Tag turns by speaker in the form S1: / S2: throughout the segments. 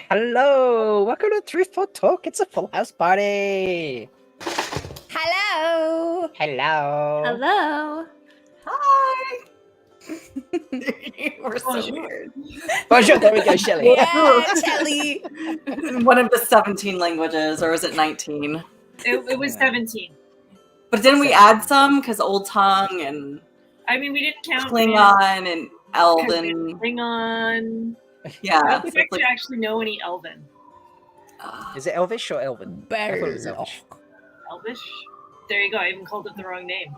S1: Hello, welcome to Truthful Talk. It's a full house party.
S2: Hello.
S1: Hello.
S3: Hello.
S2: Hi. We're so weird.
S1: Bonjour, there we go, Shelly.
S2: Yeah, Shelly. One of the 17 languages, or is it 19?
S3: It was 17.
S2: But didn't we add some? Because Old Tongue and
S3: I mean, we didn't count
S2: Klingon and Elven.
S3: Klingon.
S2: Yeah.
S3: I don't think I could actually know any Elven.
S1: Is it Elvish or Elven? I thought it was Elvish.
S3: Elvish? There you go. I even called it the wrong name.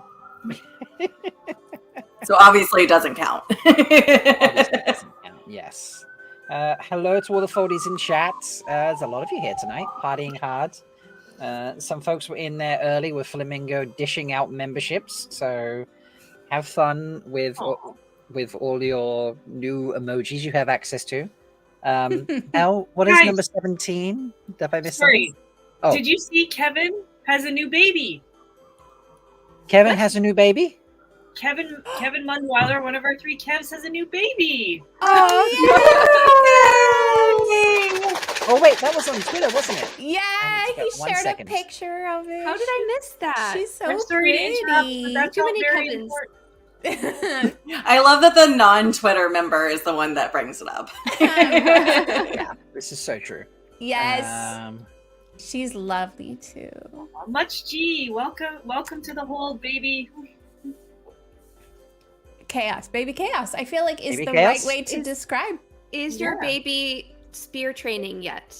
S2: So obviously it doesn't count.
S1: Obviously it doesn't count, yes. Hello to all the foldies in chat. There's a lot of you here tonight, partying hard. Some folks were in there early with Flamingo dishing out memberships, so have fun with all your new emojis you have access to. Elle, what is number 17? Did I miss something? Oh.
S3: Did you see Kevin has a new baby?
S1: Kevin has a new baby?
S3: Kevin Munweiler, one of our 3 Kevs, has a new baby.
S2: Oh,
S1: Oh wait, that was on Twitter, wasn't it?
S4: Yeah, he shared a picture of it.
S3: How did I miss that?
S4: She's so
S3: I'm sorry
S4: pretty.
S3: to interrupt, but that's
S4: Too
S3: all
S4: many
S3: very
S4: Kevins.
S3: important.
S2: I love that the non-Twitter member is the one that brings it up.
S1: Yeah, this is so true.
S4: Yes. She's lovely too.
S3: Much G. Welcome to the whole baby.
S4: Chaos, baby chaos. I feel like is
S1: Baby
S4: the
S1: chaos?
S4: right way to describe.
S5: Is your baby spear training yet?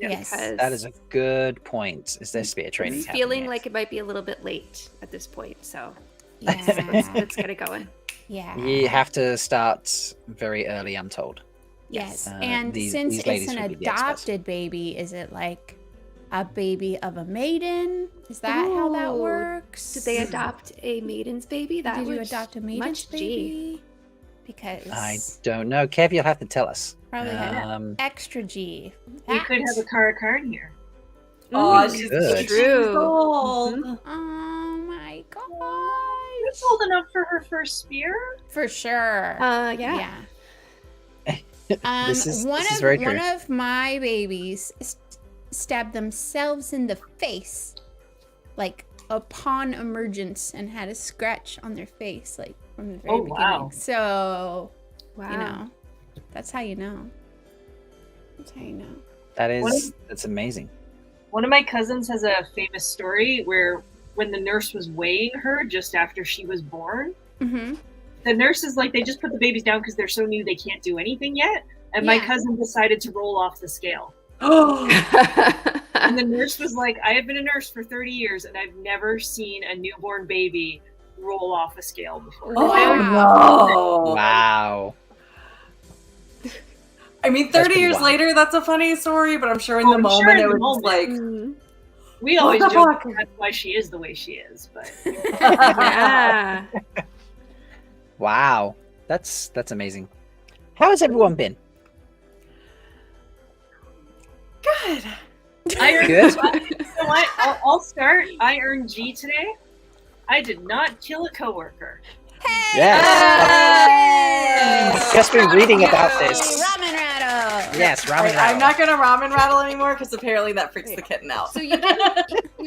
S4: Yes.
S5: Because
S1: That is a good point. Is there spear training
S5: it's
S1: happening
S5: feeling
S1: yet?
S5: like it might be a little bit late at this point, so
S4: Yeah.
S5: let's get it going.
S4: Yeah.
S1: You have to start very early, I'm told.
S4: Yes.
S1: Uh,
S4: And
S1: these
S4: since
S1: ladies
S4: it's an
S1: would be the experts.
S4: adopted baby, is it like a baby of a maiden? Is that how that
S5: Ooh.
S4: works?
S5: Did they adopt a maiden's baby? That
S4: Did you
S5: was
S4: adopt a maiden's
S5: much G.
S4: baby? Because
S1: I don't know. Kev, you'll have to tell us.
S4: probably had extra G.
S3: We could have a Karakarn here.
S2: Oh,
S1: Good.
S2: she's
S5: True.
S2: old.
S4: Oh my gosh.
S3: That's old enough for her first spear.
S4: For sure.
S5: Yeah.
S1: This is
S4: one
S1: very true.
S4: one of my babies stabbed themselves in the face, like upon emergence, and had a scratch on their face, like from the very beginning.
S3: Wow.
S4: So,
S5: Wow.
S4: you know, that's how you know. That's how you know.
S1: That's amazing.
S3: One of my cousins has a famous story where when the nurse was weighing her just after she was born,
S4: Mm-hmm.
S3: the nurse is like, they just put the babies down because they're so new they can't do anything yet. And my
S4: Yeah.
S3: cousin decided to roll off the scale.
S2: Oh,
S3: And the nurse was like, I have been a nurse for 30 years and I've never seen a newborn baby roll off a scale before.
S2: Oh no!
S1: Wow.
S2: I mean,
S1: That's
S2: 30
S1: pretty
S2: years
S1: wild.
S2: later, that's a funny story, but I'm sure in
S3: Oh,
S2: the
S3: I'm
S2: moment
S3: sure in
S2: it
S3: the
S2: was
S3: moment.
S2: like,
S5: Mm.
S3: We always
S2: What the
S3: joke
S2: fuck?
S3: that's why she is the way she is, but
S5: Yeah.
S1: Wow. That's amazing. How has everyone been?
S2: good.
S3: I earned,
S1: Good.
S3: you know what? I'll start. I earned G today. I did not kill a coworker.
S1: Yes. Just been reading about this.
S4: Ramen rattle.
S1: Yes, ramen
S2: Alright,
S1: rattle.
S2: I'm not gonna ramen rattle anymore because apparently that freaks the kitten out.
S5: So you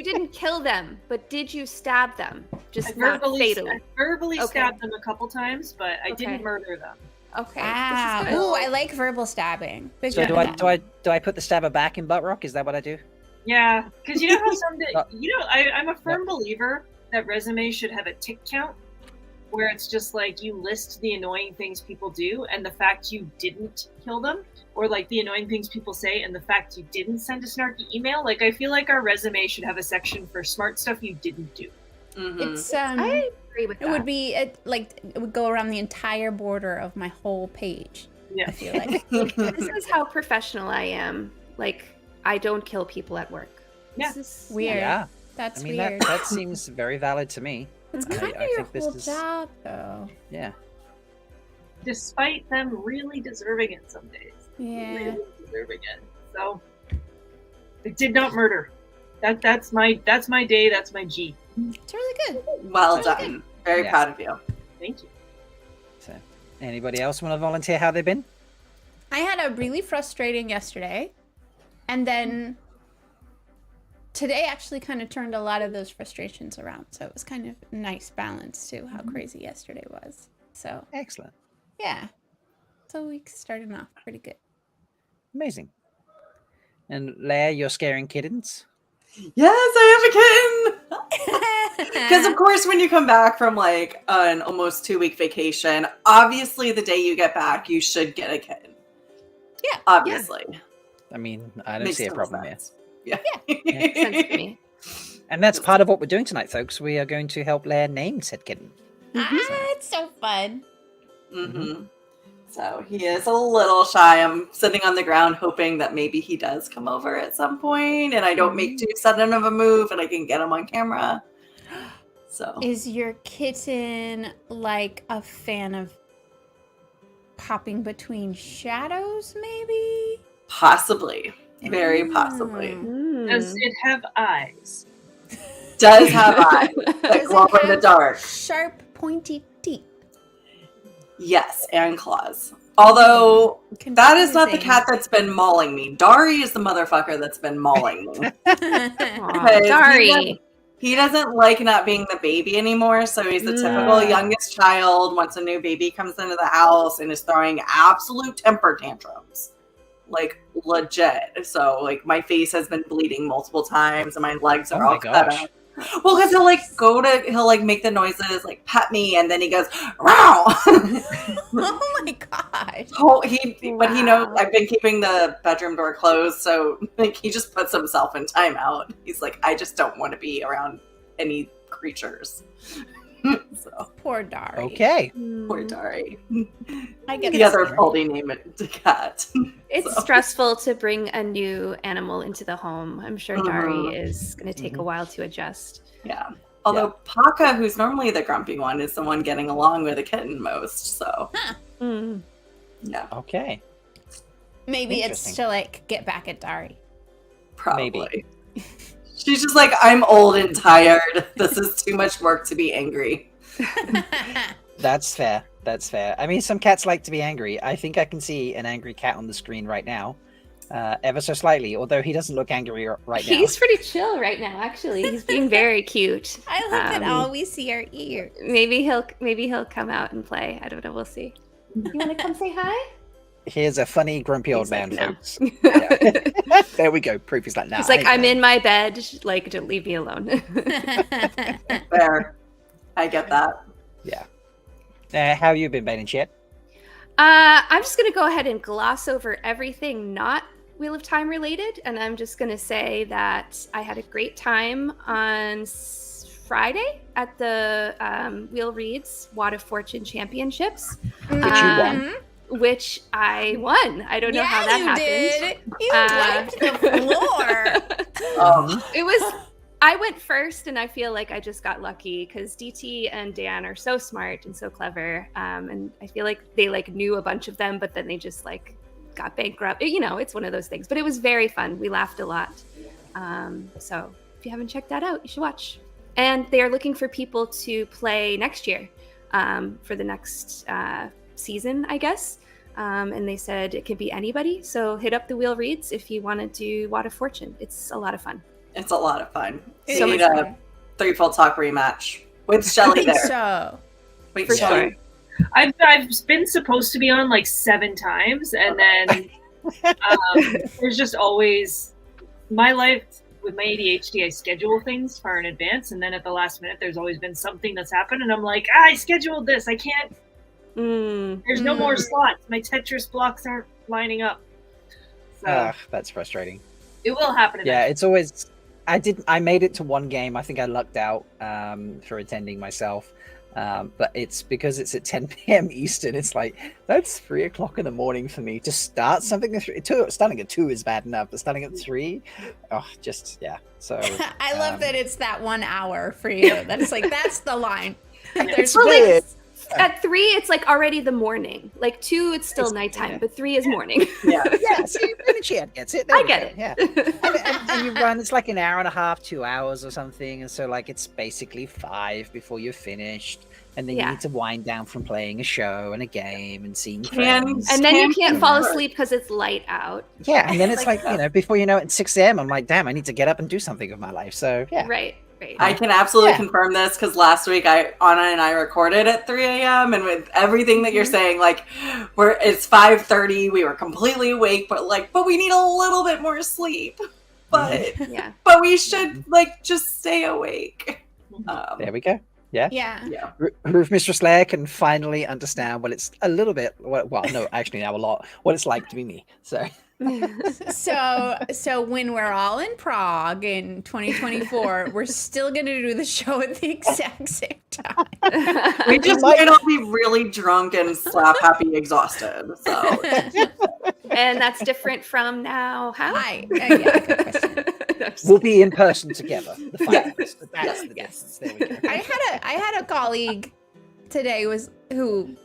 S5: didn't kill them, but did you stab them? Just
S3: I
S5: not fatally.
S3: I verbally
S5: Okay.
S3: stabbed them a couple times, but I
S5: Okay.
S3: didn't murder them.
S5: Okay.
S4: Ah,
S5: This is good.
S4: ooh, I like verbal stabbing. Big
S1: So
S4: fan
S1: do
S4: of
S1: I put the stabber back in butt rock? Is that what I do?
S3: Yeah, because you know how some
S1: Uh,
S3: I'm a firm believer that resumes should have a tick count, where it's just like you list the annoying things people do and the fact you didn't kill them, or like the annoying things people say and the fact you didn't send a snarky email. Like I feel like our resume should have a section for smart stuff you didn't do.
S2: Mhm.
S4: It's
S5: I agree with that.
S4: it would be it would go around the entire border of my whole page.
S3: Yeah.
S4: I feel like.
S5: This is how professional I am. Like, I don't kill people at work.
S3: Yeah.
S5: This is
S4: Weird.
S1: Yeah.
S4: That's
S1: I mean
S4: weird.
S1: that seems very valid to me.
S4: It's
S1: I-
S4: kind
S1: I
S4: of your
S1: think this
S4: whole
S1: is-
S4: job, though.
S1: Yeah.
S3: Despite them really deserving it some days.
S4: Yeah.
S3: Really deserving it. So I did not murder. That's my day, that's my G.
S4: It's really good.
S2: Well
S4: Really
S2: done. Very
S1: Yeah.
S2: proud of you.
S3: Thank you.
S1: So, anybody else want to volunteer how they've been?
S4: I had a really frustrating yesterday, and then today actually kind of turned a lot of those frustrations around. So it was kind of a nice balance to how crazy yesterday was. So
S1: Excellent.
S4: yeah, so we started off pretty good.
S1: Amazing. And Leigh-A, you're scaring kittens?
S2: Yes, I have a kitten. Because of course, when you come back from like an almost 2-week vacation, obviously the day you get back, you should get a kitten.
S4: Yeah,
S2: Obviously.
S1: I mean, I don't
S2: Makes
S1: see a
S2: total
S1: problem here.
S2: sense. Yeah.
S5: makes sense to me.
S1: And that's part of what we're doing tonight, folks. We are going to help Leigh-A name said kitten.
S4: It's so fun.
S2: Mm-hmm. So he is a little shy. I'm sitting on the ground hoping that maybe he does come over at some point and I don't make too sudden of a move and I can get him on camera. So
S4: Is your kitten like a fan of popping between shadows, maybe?
S2: possibly. Very possibly.
S3: Does it have eyes?
S2: Does have eyes that
S4: Does
S2: glow
S4: it
S2: in the
S4: have
S2: dark.
S4: Sharp, pointy teeth.
S2: Yes, and claws. Although that is not the
S4: Confusing.
S2: cat that's been mauling me. Dari is the motherfucker that's been mauling me.
S5: Aw,
S2: Because
S5: Dari.
S2: He doesn't like not being the baby anymore, so he's the typical youngest child once a new baby comes into the house and is throwing absolute temper tantrums. Like, legit. So, like, my face has been bleeding multiple times and my legs are
S1: Oh my
S2: all cut
S1: gosh.
S2: up. Well, because he'll make the noises, like, pet me, and then he goes, "Row!"
S4: Oh my gosh.
S2: But he knows
S5: Wow.
S2: I've been keeping the bedroom door closed, so like he just puts himself in timeout. He's like, I just don't want to be around any creatures. So
S4: Poor Dari.
S1: Okay.
S2: poor Dari.
S4: I get
S2: The
S4: that.
S2: other faulty name it to cat.
S5: It's
S2: So.
S5: stressful to bring a new animal into the home. I'm sure Dari
S2: Mhm.
S5: is going to take a while to adjust.
S2: Yeah. Although Paka, who's normally the grumpy one, is the one getting along with the kitten most. So
S5: Mm.
S2: yeah,
S1: Okay.
S4: Maybe it's
S1: Interesting.
S4: to like get back at Dari.
S2: probably. She's just like, I'm old and tired. This is too much work to be angry.
S1: That's fair. That's fair. I mean, some cats like to be angry. I think I can see an angry cat on the screen right now, ever so slightly, although he doesn't look angry right now.
S5: He's pretty chill right now, actually. He's being very cute.
S4: I like that
S5: Um,
S4: all we see are ears.
S5: Maybe he'll come out and play. I don't know. We'll see. You want to come say hi?
S1: Here's a funny, grumpy old
S5: He's
S1: man,
S5: like, no.
S1: folks. Yeah. There we go. Proof is like, nah.
S5: He's like,
S1: I
S5: I'm
S1: ain't
S5: in my bed. Like, don't leave me alone.
S2: Fair. I get that.
S1: how you been, Bain&Chiad?
S5: I'm just gonna go ahead and gloss over everything not Wheel of Time related, and I'm just gonna say that I had a great time on Friday at the Wheel Reads Wad of Fortune Championships.
S1: Which you won.
S5: Which I won. I don't know how that happened.
S4: You wiped the floor.
S5: It was. I went first, and I feel like I just got lucky because DT and Dan are so smart and so clever, and I feel like they like knew a bunch of them, but then they just like got bankrupt. You know, it's one of those things. But it was very fun. We laughed a lot. So if you haven't checked that out, you should watch. And they are looking for people to play next year for the next season, I guess. And they said it could be anybody. So hit up the Wheel Reads if you want to do Wad of Fortune. It's a lot of fun.
S2: It's a lot of fun.
S4: So
S2: We need
S4: much
S2: a
S4: fun.
S2: Threefold Talk rematch with Shelly there.
S4: So
S2: Wait,
S5: For
S2: Shelly.
S5: sure.
S3: I've been supposed to be on like 7 times, and then there's just always my life with my ADHD. I schedule things far in advance, and then at the last minute, there's always been something that's happened, and I'm like, I scheduled this. I can't. There's no more slots. My Tetris blocks aren't lining up. So
S1: That's frustrating.
S3: it will happen.
S1: Yeah, it's always. I made it to one game. I think I lucked out for attending myself. But it's because it's at 10 p.m. Eastern. It's like, that's 3 o'clock in the morning for me to start something at 3. Starting at 2 is bad enough, but starting at 3, So
S4: I love that it's that 1 hour for you. That's like, that's the line.
S1: it's
S4: There's
S1: weird.
S5: At 3, it's like already the morning. Like 2, it's still nighttime, but 3 is morning.
S2: Yeah.
S1: Yeah, see, Bain&Chiad gets it. There
S5: I
S1: we
S5: get
S1: go,
S5: it.
S1: Yeah. And you run, it's like an hour and a half, 2 hours or something. And so, like, it's basically 5 before you're finished. And then you
S5: Yeah.
S1: need to wind down from playing a show and a game and seeing
S2: Can-
S1: friends.
S5: And then you
S2: Can't
S5: can't fall
S2: remember.
S5: asleep because it's light out.
S1: Yeah, and then it's
S5: Like-
S1: like, before you know it, at 6 a.m., I'm like, damn, I need to get up and do something with my life. So, yeah.
S5: Right.
S2: I can absolutely
S1: Yeah.
S2: confirm this because last week Anna and I recorded at 3 a.m. and with everything that you're saying, like it's 5:30, we were completely awake, but we need a little bit more sleep. But
S5: Yeah.
S2: but we should just stay awake.
S1: There we go. Yeah.
S2: Yeah.
S1: Roof Mistress Leigh can finally understand what it's a little bit, well, no, actually now a lot, what it's like to be me. So,
S4: So when we're all in Prague in 2024, we're still going to do the show at the exact same time.
S2: We just might all be really drunk and slap happy exhausted. So
S5: And that's different from now. How?
S4: Hi. Yeah, good question.
S1: we'll be in person together. The 5 of us. That's the difference. There we go.
S4: I had a colleague today who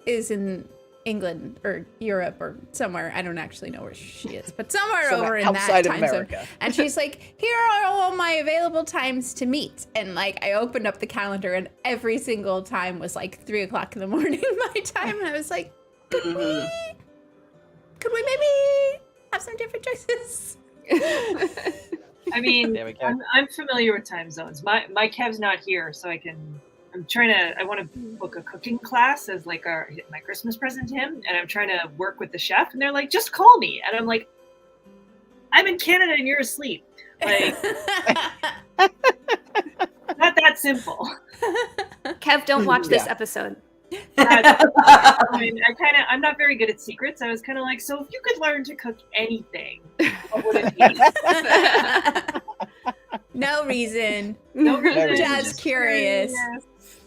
S4: is in England or Europe or somewhere. I don't actually know where she is, but somewhere over in that
S1: outside of
S4: time zone.
S1: America.
S4: And she's like, here are all my available times to meet. And like, I opened up the calendar and every single time was like 3 o'clock in the morning my time. And I was like, could we maybe have some different choices?
S3: I mean,
S1: There we go.
S3: I'm familiar with time zones. My Kev's not here, so I want to book a cooking class as like my Christmas present to him, and I'm trying to work with the chef, and they're like, just call me, and I'm like, I'm in Canada and you're asleep. Like, not that simple.
S5: Kev, don't watch this episode.
S3: I'm not very good at secrets. I was kind of like, so if you could learn to cook anything, what would it be?
S4: No reason.
S3: No reason.
S4: Just curious.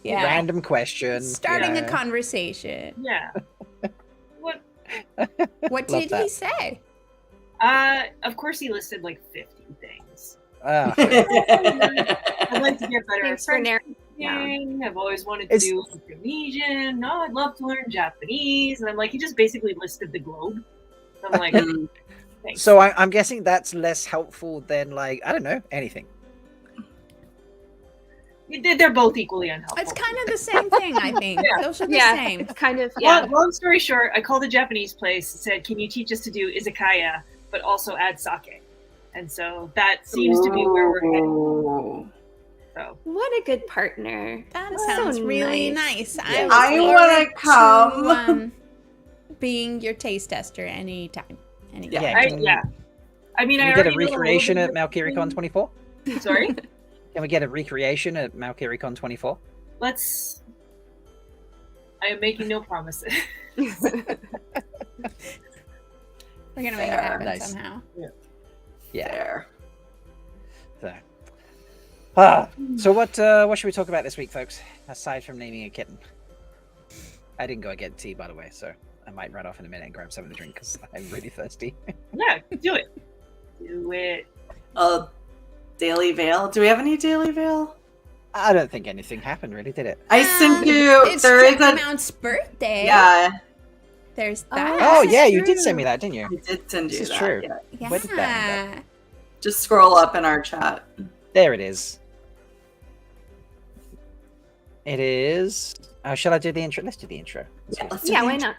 S4: Yeah.
S1: Random question.
S4: Starting a conversation.
S3: Yeah. What?
S4: What
S1: Love
S4: did
S1: that.
S4: he say?
S3: Of course, he listed like 50 things.
S1: Ah,
S3: I'd like to get better at
S5: Thanks for
S3: French
S5: narrowing.
S3: cooking. I've always wanted to do Indonesian. No, I'd love to learn Japanese. And I'm like, he just basically listed the globe. I'm like, thanks.
S1: so I'm guessing that's less helpful than, like, I don't know, anything.
S3: They're both equally unhelpful.
S4: It's kind of the same thing, I think.
S3: Yeah.
S4: Those are the
S5: Yeah,
S4: same.
S5: it's kind of,
S3: Long story short, I called a Japanese place, said, can you teach us to do izakaya, but also add sake? And so that seems to be where we're heading.
S2: Ooh.
S3: So
S5: What a good partner.
S4: That
S5: So
S4: sounds really
S5: nice.
S4: nice.
S5: Yeah.
S2: I
S4: look
S2: wanna
S4: forward
S2: come.
S4: to, being your taste tester anytime.
S2: Yeah.
S1: Yeah,
S3: I
S1: can,
S3: mean,
S1: can
S3: I
S1: we get a
S3: already know
S1: recreation
S3: little
S1: at
S3: bit-
S1: MalkierCon 24?
S3: Sorry?
S1: Can we get a recreation at MalkierCon 24?
S3: I am making no promises.
S4: We're gonna make it
S2: Fair.
S4: happen
S1: Nice.
S4: somehow.
S1: Yeah.
S2: There.
S1: So. So what should we talk about this week, folks? Aside from naming a kitten. I didn't go get tea, by the way, so I might run off in a minute and grab something to drink because I'm really thirsty.
S3: Yeah, do it. Do it.
S2: Daily Veil. Do we have any Daily Veil?
S1: I don't think anything happened, really, did it?
S2: I sent you.
S4: It's
S2: There is a.
S4: Dragonmount's birthday.
S2: Yeah,
S4: There's that.
S1: Oh, yeah, you
S5: true.
S1: did send me that, didn't you?
S2: I did send you
S1: This is
S2: that.
S1: true.
S2: Yeah.
S1: Where did that end up?
S2: Just scroll up in our chat.
S1: There it is. It is. Oh, shall I do the intro? Let's do the intro.
S2: Yeah, let's do
S5: Yeah,
S2: the
S5: why
S2: intro.
S5: not?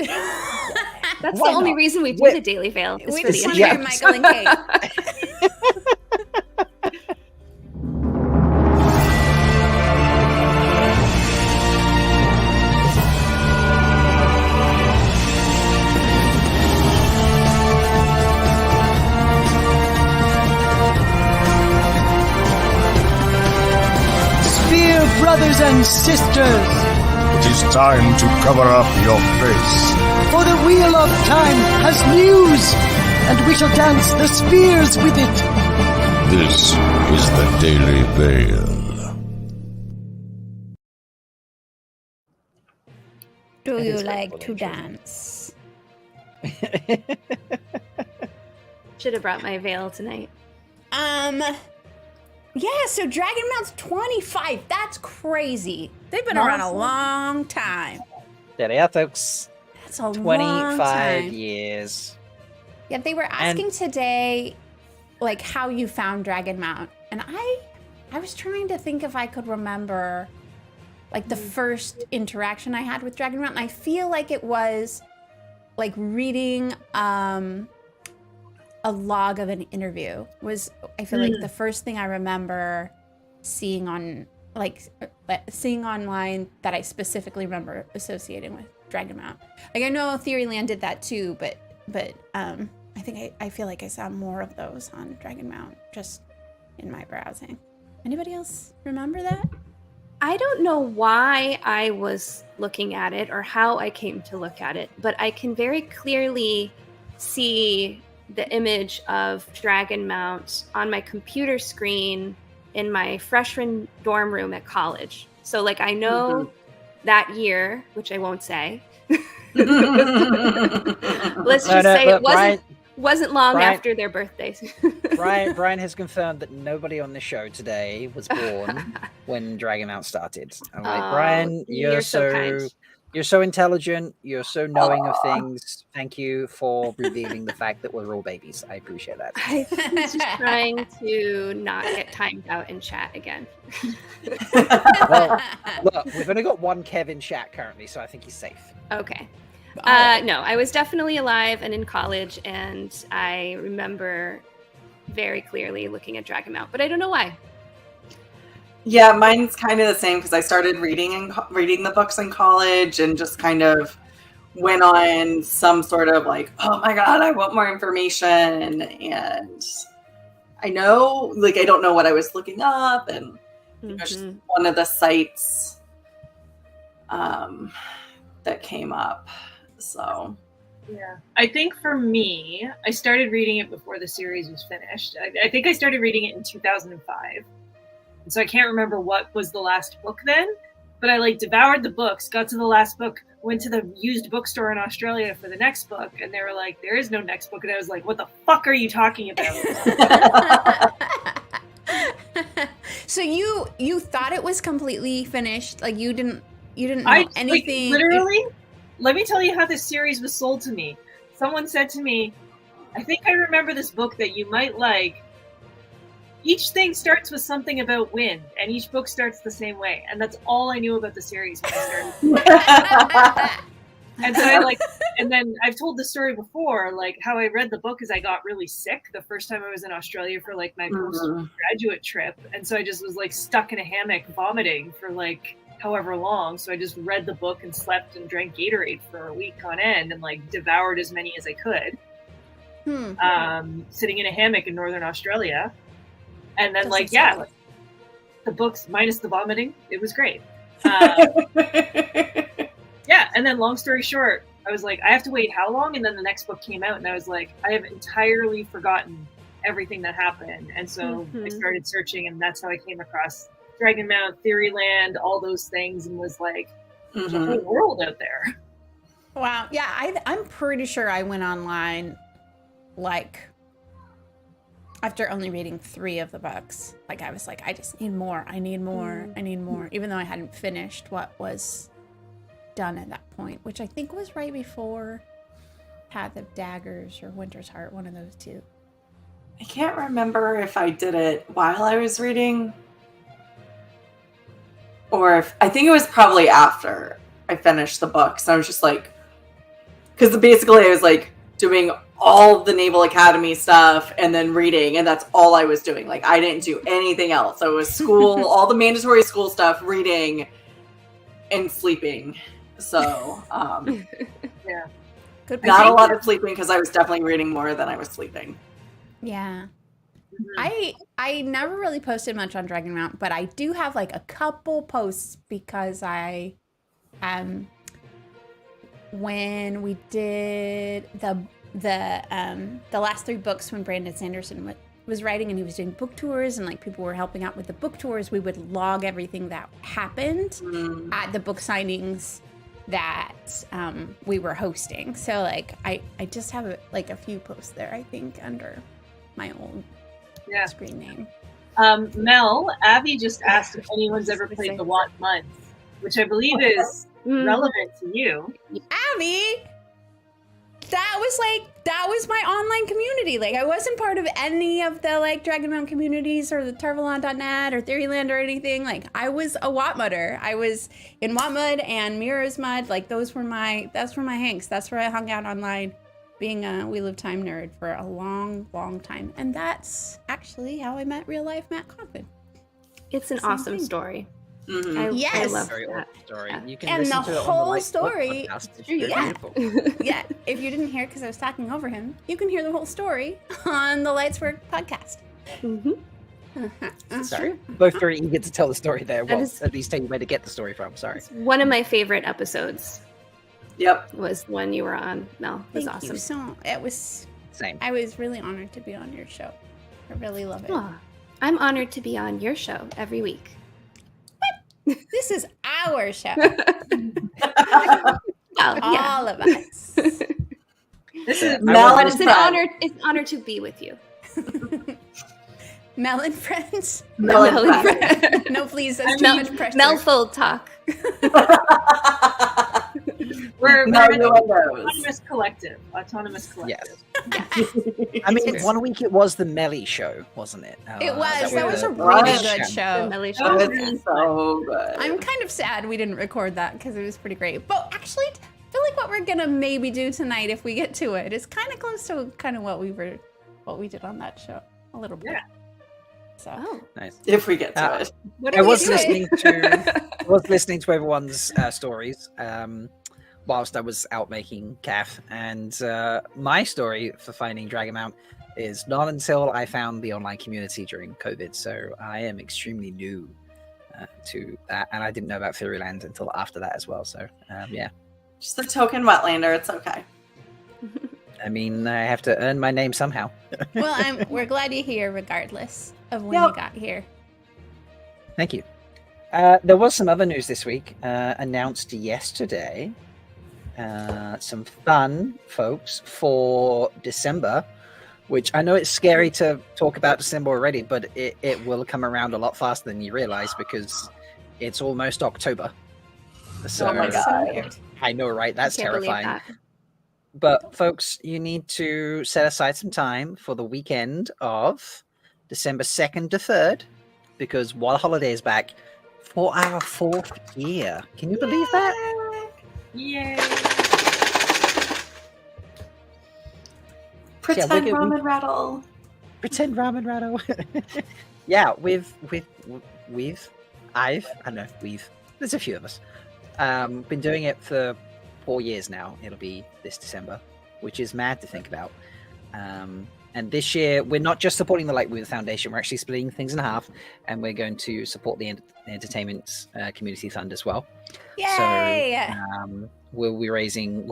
S5: That's
S1: Why
S5: the only
S1: not?
S5: reason we do
S1: Wait.
S5: the Daily Veil. Is
S4: We
S5: for
S4: just
S5: the
S4: want
S1: Yeah.
S4: to hear Michael and Kate.
S6: Spear brothers and sisters,
S7: It is time to cover up your face.
S6: for the wheel of time has news, and we shall dance the spears with it.
S7: This is the Daily Veil.
S4: Do
S1: That
S4: you
S1: is very
S4: like
S1: cool
S4: to
S1: intro.
S4: dance?
S5: Should have brought my veil tonight.
S4: Yeah, so Dragonmount's 25. That's crazy. They've been around a
S2: Awesome.
S4: long time.
S1: There they are, folks.
S4: That's a long
S1: 25
S4: time.
S1: years.
S4: Yeah, they were asking today, like, how you found Dragonmount. And I was trying to think if I could remember, like, the first interaction I had with Dragonmount. And I feel like it was, like, reading a log of an interview was, I feel like, the first thing I remember seeing on, like, seeing online that I specifically remember associating with Dragonmount. Like, I know Theoryland did that too, but I feel like I saw more of those on Dragonmount just in my browsing. Anybody else remember that?
S5: I don't know why I was looking at it or how I came to look at it, but I can very clearly see the image of Dragonmount on my computer screen in my freshman dorm room at college. So, like, I know that year, which I won't say. Let's just say it wasn't long
S1: Brian-
S5: after their birthdays.
S1: Brian has confirmed that nobody on the show today was born when Dragonmount started. I'm like,
S5: Oh,
S1: Brian, you're
S5: kind.
S1: you're so intelligent, you're so knowing of things. Thank you for revealing the fact that we're all babies. I appreciate that.
S5: I was just trying to not get timed out in chat again.
S1: Well, look, we've only got one Kev in chat currently, so I think he's safe.
S5: Okay. No, I was definitely alive and in college, and I remember very clearly looking at Dragonmount, but I don't know why.
S2: Yeah, mine's kind of the same because I started reading the books in college and just kind of went on some sort of like, oh my god, I want more information, and I know, like, I don't know what I was looking up, and it was just one of the sites that came up. So
S3: Yeah. I think for me, I started reading it before the series was finished. I think I started reading it in 2005. And so I can't remember what was the last book then, but I like devoured the books, got to the last book, went to the used bookstore in Australia for the next book, and they were like, there is no next book. And I was like, what the fuck are you talking about?
S4: So you thought it was completely finished? Like you didn't know anything?
S3: Like, literally, let me tell you how this series was sold to me. Someone said to me, I think I remember this book that you might like. Each thing starts with something about wind, and each book starts the same way. And that's all I knew about the series when I started. And so and then I've told the story before, like how I read the book is I got really sick the first time I was in Australia for like my postgraduate trip. And so I just was like stuck in a hammock vomiting for like however long. So I just read the book and slept and drank Gatorade for a week on end and like devoured as many as I could. Sitting in a hammock in Northern Australia. And then the books minus the vomiting, it was great. Yeah, and then long story short, I was like, I have to wait how long? And then the next book came out, and I was like, I have entirely forgotten everything that happened. And so I started searching, and that's how I came across Dragonmount, Theoryland, all those things, and was like, there's a whole world out there.
S4: Wow. Yeah, I'm pretty sure I went online, like, after only reading 3 of the books. Like, I was like, I just need more. I need more. I need more. Even though I hadn't finished what was done at that point, which I think was right before Path of Daggers or Winter's Heart, one of those two.
S2: I can't remember if I did it while I was reading, or if I think it was probably after I finished the books. I was just like, because basically I was like doing all the Naval Academy stuff and then reading, and that's all I was doing. Like, I didn't do anything else. I was school, all the mandatory school stuff, reading, and sleeping. So,
S3: Yeah.
S4: Good.
S2: not a lot of sleeping because I was definitely reading more than I was sleeping.
S4: Yeah. I never really posted much on Dragonmount, but I do have like a couple posts because I when we did the last 3 books, when Brandon Sanderson was writing and he was doing book tours and like people were helping out with the book tours, we would log everything that happened at the book signings that we were hosting. So like I just have like a few posts there, I think, under my old screen name.
S3: Mel, Abby just asked if anyone's ever played the Want Month, which I believe is relevant to you.
S4: Abby, that was my online community. Like, I wasn't part of any of the like Dragonmount communities or the Tarvalon.net or Theoryland or anything. Like, I was a Watmudder. I was in Watmud and Mira's Mud. Like, that's where my hanks. That's where I hung out online, being a We Live Time nerd for a long, long time. And that's actually how I met real life Matt Coffin.
S5: It's an awesome story.
S4: Yes.
S5: I love
S1: Very
S5: that.
S1: awesome story.
S5: Yeah.
S1: You can
S4: And
S1: listen
S4: the
S1: to it
S4: whole
S1: on the Light
S4: story-
S1: podcast. It's
S4: Yeah.
S1: beautiful.
S4: Yeah, if you didn't hear because I was talking over him, you can hear the whole story on the Lights Work podcast.
S1: Sorry. Both very eager to tell the story there.
S5: That
S1: Well,
S5: is-
S1: at least tell you where to get the story from. Sorry.
S5: One of my favorite episodes
S2: Yep.
S5: was the one you were on, Mel. It was
S4: Thank
S5: awesome.
S4: you so. It was.
S1: Same.
S4: I was really honored to be on your show. I really love it.
S5: Aw, I'm honored to be on your show every week.
S4: This is our show.
S5: Well, yeah.
S4: All of us.
S3: This is
S2: Mel and
S5: It's an
S2: friends.
S5: honor. It's an honor to be with you.
S4: Mel and friends.
S2: Mel and
S5: Mel and
S2: friends.
S5: friends.
S4: No, please. That's too
S5: Mel,
S4: much pressure.
S5: Melfold talk.
S3: we're
S2: No,
S3: an
S2: no one knows.
S3: autonomous collective. Autonomous collective.
S1: Yes. I mean, 1 week it was the Melly show, wasn't it?
S4: It was. That was a
S2: the-
S4: really
S2: Right.
S4: good
S5: The
S4: show.
S5: Melly
S3: That
S5: show.
S3: was
S2: It's
S3: really
S2: so good.
S4: I'm kind of sad we didn't record that because it was pretty great. But actually, I feel like what we're gonna maybe do tonight, if we get to it, is kind of close to kind of what we did on that show a little bit.
S3: Yeah.
S4: So
S5: Oh,
S1: Nice.
S2: If we get to it.
S5: what
S1: I
S5: are we
S1: was
S5: doing?
S1: listening to everyone's stories whilst I was out making calf, and my story for finding Dragonmount is not until I found the online community during COVID. So I am extremely new to that, and I didn't know about Theoryland until after that as well. So yeah,
S2: Just a token Wetlander. It's okay.
S1: I mean, I have to earn my name somehow.
S4: well, we're glad you're here, regardless of when
S2: Yep.
S4: you got here.
S1: Thank you. There was some other news this week announced yesterday. Some fun, folks, for December, which I know it's scary to talk about December already, but it will come around a lot faster than you realize because it's almost October. So
S2: Oh my
S4: That's
S2: God.
S4: so weird.
S1: I know, right? That's
S5: I can't believe
S1: terrifying.
S5: that.
S1: But folks, you need to set aside some time for the weekend of December 2nd to 3rd, because Water Holiday is back for our 4th year. Can you believe that?
S3: Yay!
S2: Pretend
S1: we-
S2: ramen rattle.
S1: Pretend ramen rattle. Yeah, there's a few of us. Been doing it for 4 years now. It'll be this December, which is mad to think about. And this year, we're not just supporting the Lightwood Foundation. We're actually splitting things in half, and we're going to support the entertainment community fund as well.
S4: Yay!
S1: So we'll be raising.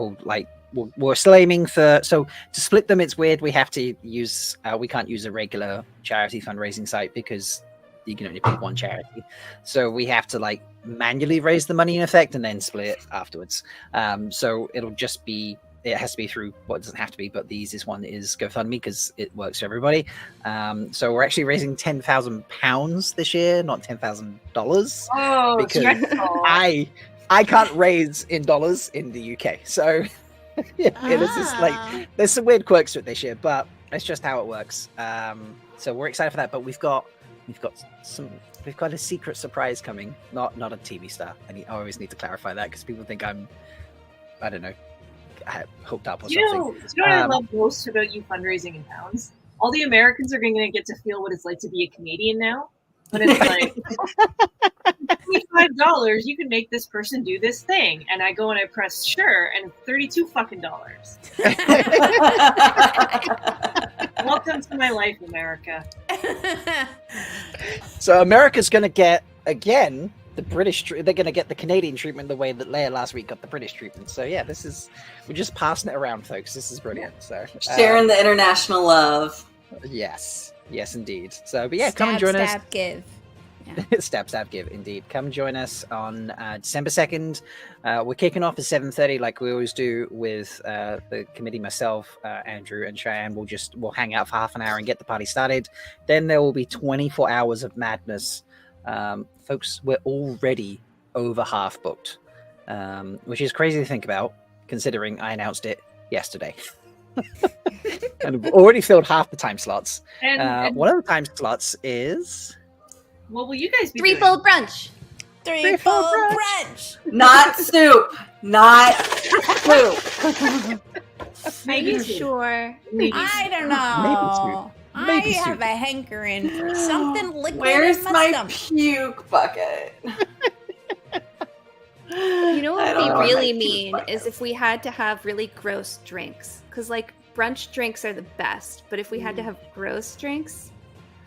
S1: We're still aiming for. So to split them, it's weird. We have to use. We can't use a regular charity fundraising site because you can only pick one charity. So we have to like manually raise the money in effect and then split it afterwards. So it'll just be. It has to be through, well, it doesn't have to be, but the easiest one is GoFundMe because it works for everybody. So we're actually raising £10,000 this year, not $10,000.
S3: Oh,
S1: because
S3: stressful.
S1: I can't raise in dollars in the UK. So yeah, it is just like there's some weird quirks to it this year, but it's just how it works. So we're excited for that. But we've got a secret surprise coming. Not a TV star. I always need to clarify that because people think I don't know. Hooked up or
S3: You know
S1: something.
S3: what I love most about you fundraising in pounds? All the Americans are going to get to feel what it's like to be a Canadian now. But it's like, $25, you can make this person do this thing. And I go and I press sure, and it's $32 fucking dollars. Welcome to my life, America.
S1: So America's going to get, again, the British, they're going to get the Canadian treatment the way that Leigh-A last week got the British treatment. So yeah, we're just passing it around, folks. This is brilliant. So
S2: sharing the international love.
S1: Yes, indeed. So, but yeah, come and join us.
S4: Stab, give.
S1: Stab, give, indeed. Come and join us on December 2nd. We're kicking off at 7:30 like we always do with the committee, myself, Andrew, and Cheyenne. We'll hang out for half an hour and get the party started. Then there will be 24 hours of madness. Folks, we're already over half booked, which is crazy to think about, considering I announced it yesterday. And we've already filled half the time slots.
S3: And
S1: one of the time slots is...
S3: what will you guys be
S5: Threefold brunch.
S4: Threefold brunch.
S2: Not soup. Not soup.
S5: Are you sure?
S4: I don't know.
S1: Maybe
S4: I
S1: soup.
S4: have a hankering for something liquid
S2: Where's
S4: in my
S2: my
S4: stomach.
S2: puke bucket?
S5: You know
S2: I
S5: what would
S2: don't
S5: be
S2: know what
S5: really
S2: my
S5: mean
S2: bucket
S5: is if we had to have really gross drinks. Because, like, brunch drinks are the best. But if we had to have gross drinks,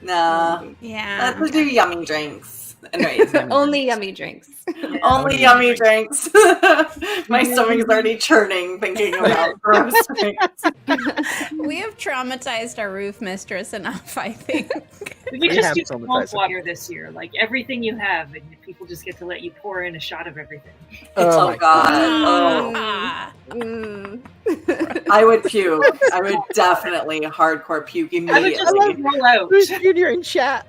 S2: Nah.
S4: Yeah.
S2: Let's do yummy drinks. Anyways,
S5: only yummy drinks.
S2: only yummy drinks. My stomach's already churning thinking about gross drinks.
S4: We have traumatized our roof mistress enough, I think.
S3: We could just
S1: have
S3: do
S1: traumatized
S3: swamp
S1: it.
S3: water this year. Like everything you have, and people just get to let you pour in a shot of everything.
S2: Oh,
S1: my
S2: God.
S4: Ah.
S5: Mm.
S2: I would puke. I would definitely hardcore puke
S3: I would
S2: immediately.
S3: just like roll out.
S1: Who's Junior in chat?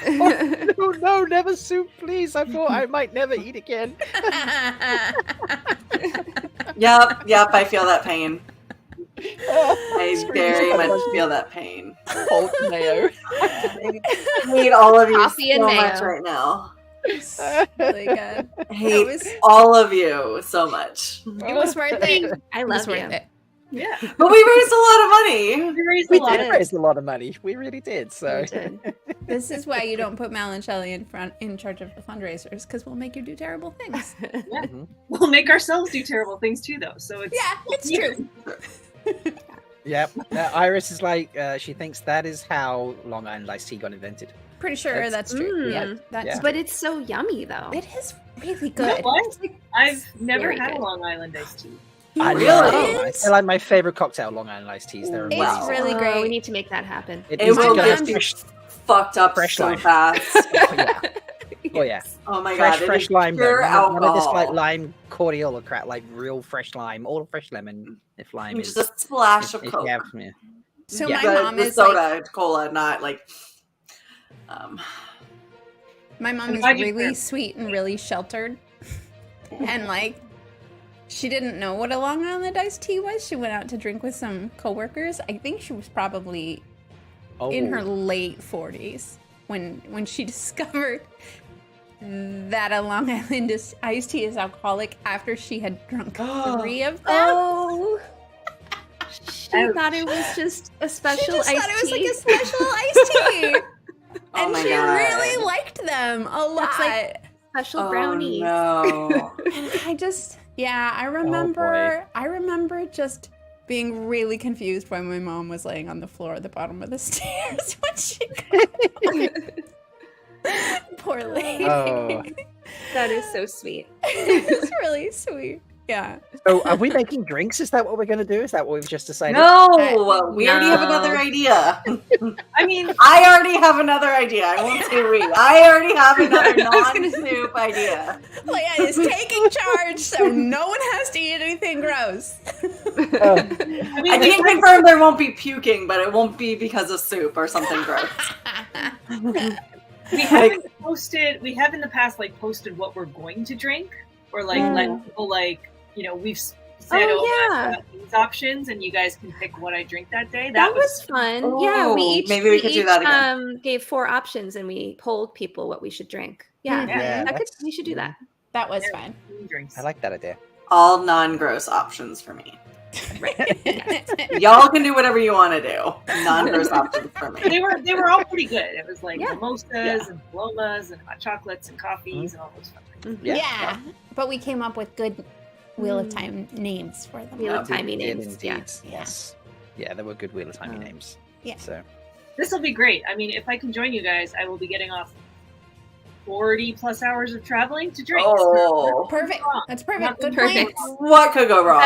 S1: Oh, no, never soup, please. I thought I might never eat again.
S2: Yep, I feel that pain. I very much feel that pain.
S1: Cold mayo.
S2: I hate all of you
S5: Coffee and
S2: so
S5: mayo.
S2: much right now.
S4: Really good.
S2: I hate
S4: was-
S2: all of you so much.
S4: It was worth it.
S5: I
S4: It was
S5: love
S4: worth
S5: you.
S4: it.
S3: Yeah,
S2: But we raised a lot of money.
S3: we raised
S1: We
S3: a lot
S1: did
S3: of
S1: raise a lot of money. We really did. So
S5: We did.
S4: This is why you don't put Mal and Shelly in charge of the fundraisers, because we'll make you do terrible things.
S3: We'll make ourselves do terrible things too, though. So it's
S4: Yeah, it's true.
S1: yep. Iris is like, she thinks that is how Long Island iced tea got invented.
S4: Pretty sure that's true. Yeah,
S5: Mm.
S4: that's
S1: Yeah.
S5: But it's so yummy, though.
S4: It is really
S3: You know
S4: good.
S3: what? I've never
S5: Very
S3: had
S5: good.
S3: a Long Island iced tea.
S1: I
S2: Really?
S1: love it. I feel like my favorite cocktail, Long Island iced teas. They're
S4: It's
S1: amazing.
S4: really
S5: Oh,
S4: great.
S5: we need to make that happen.
S1: It
S2: It
S1: needs to
S2: will
S1: go
S2: get
S1: with
S2: you
S1: fresh,
S2: fucked up
S1: fresh
S2: so
S1: lime.
S2: fast.
S1: oh, yeah. Oh yeah,
S2: Oh my
S1: fresh,
S2: god, it
S1: fresh
S2: is
S1: lime. Though.
S2: pure
S1: None of this
S2: alcohol.
S1: like lime cordial or crap. Like real fresh lime, all fresh lemon. If lime is,
S2: Just a splash of
S1: if
S2: Coke.
S1: you have, yeah.
S4: So
S1: Yeah.
S4: my mom
S2: the
S4: is like,
S2: soda cola, not like.
S4: my mom
S3: I'm
S4: is
S3: glad you
S4: really
S3: care.
S4: sweet and really sheltered, and like, she didn't know what a Long Island iced tea was. She went out to drink with some coworkers. I think she was probably in her late 40s when she discovered that a Long Island iced tea is alcoholic after she had drunk 3 of them.
S5: Oh. She thought it was just a
S4: She
S5: special
S4: just
S5: iced
S4: thought it was
S5: tea.
S4: like a special iced tea.
S2: Oh
S4: And
S2: my
S4: she
S2: God.
S4: really liked them a lot.
S5: like- special
S2: Oh
S5: brownies.
S2: no.
S4: And I just, I
S1: boy.
S4: remember just being really confused why my mom was laying on the floor at the bottom of the stairs when she got Poor lady.
S1: Oh.
S5: That is so sweet.
S4: It's really sweet. Yeah.
S1: So are we making drinks? Is that what we're going to do? Is that what we've just decided?
S2: No, we already have another
S5: No.
S2: idea.
S3: I mean,
S2: I already have another idea. I won't say we. I already have another
S5: I was gonna
S2: non-soup idea.
S4: Leigh-A is taking charge so no one has to eat anything gross.
S1: Oh.
S3: I mean,
S2: I can confirm there won't be puking, but it won't be because of soup or something gross.
S3: we haven't posted. We have in the past like posted what we're going to drink, or like let people like we've said these options, and you guys can pick what I drink that day.
S5: That was fun. Yeah, we
S2: Oh,
S5: each
S2: maybe we could do that again.
S5: Gave 4 options, and we polled people what we should drink. Yeah,
S1: Yeah,
S5: we should do that.
S4: That was fun.
S3: Drinks.
S1: I like that idea.
S2: All non-gross options for me.
S5: Right. Yes.
S2: Y'all can do whatever you want to do. Non-gross options for me.
S3: They were all pretty good. It was like mimosas
S2: Yeah.
S3: and palomas and hot chocolates and coffees and all those fun things.
S4: Yeah. But we came up with good Wheel of Time names for them.
S5: Wheel of Timey
S1: Indeed,
S5: names.
S1: indeed.
S5: Yeah.
S1: Yes. Yeah, there were good Wheel of Timey names.
S4: Yeah.
S1: So
S3: This will be great. I mean, if I can join you guys, I will be getting off 40 plus hours of traveling to drink.
S2: Oh,
S4: Perfect. That's perfect. Good
S5: Perfect.
S4: plan.
S2: what could go wrong?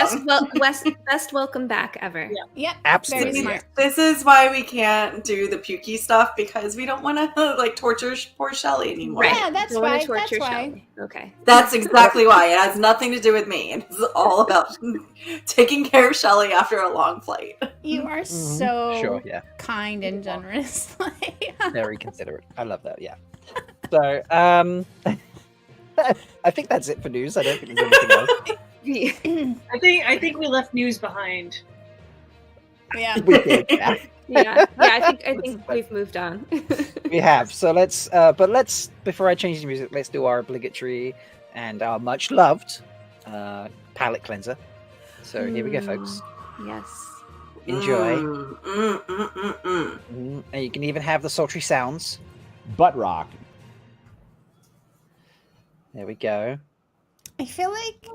S5: Best welcome back ever.
S3: Yeah.
S4: Yep.
S1: absolutely.
S4: Very smart.
S2: This is why we can't do the pukey stuff, because we don't want to like torture poor Shelly anymore.
S5: Right.
S4: Yeah, that's
S5: Don't wanna
S4: why. That's
S5: torture
S4: why.
S5: Shelley. Okay.
S2: That's exactly why. It has nothing to do with me. It's all about taking care of Shelly after a long flight.
S4: You are so
S1: Sure, yeah.
S4: kind and generous.
S1: Very considerate. I love that, yeah. So, I think that's it for news. I don't think there's anything else.
S3: I think we left news behind.
S4: Yeah.
S1: We did, yeah.
S5: Yeah. I think we've moved on.
S1: We have. So let's before I change the music, let's do our obligatory and our much loved palate cleanser. So here we go, folks.
S5: Yes.
S1: Enjoy.
S2: Mm.
S1: And you can even have the sultry sounds.
S8: Butt rock.
S1: There we go.
S4: I feel like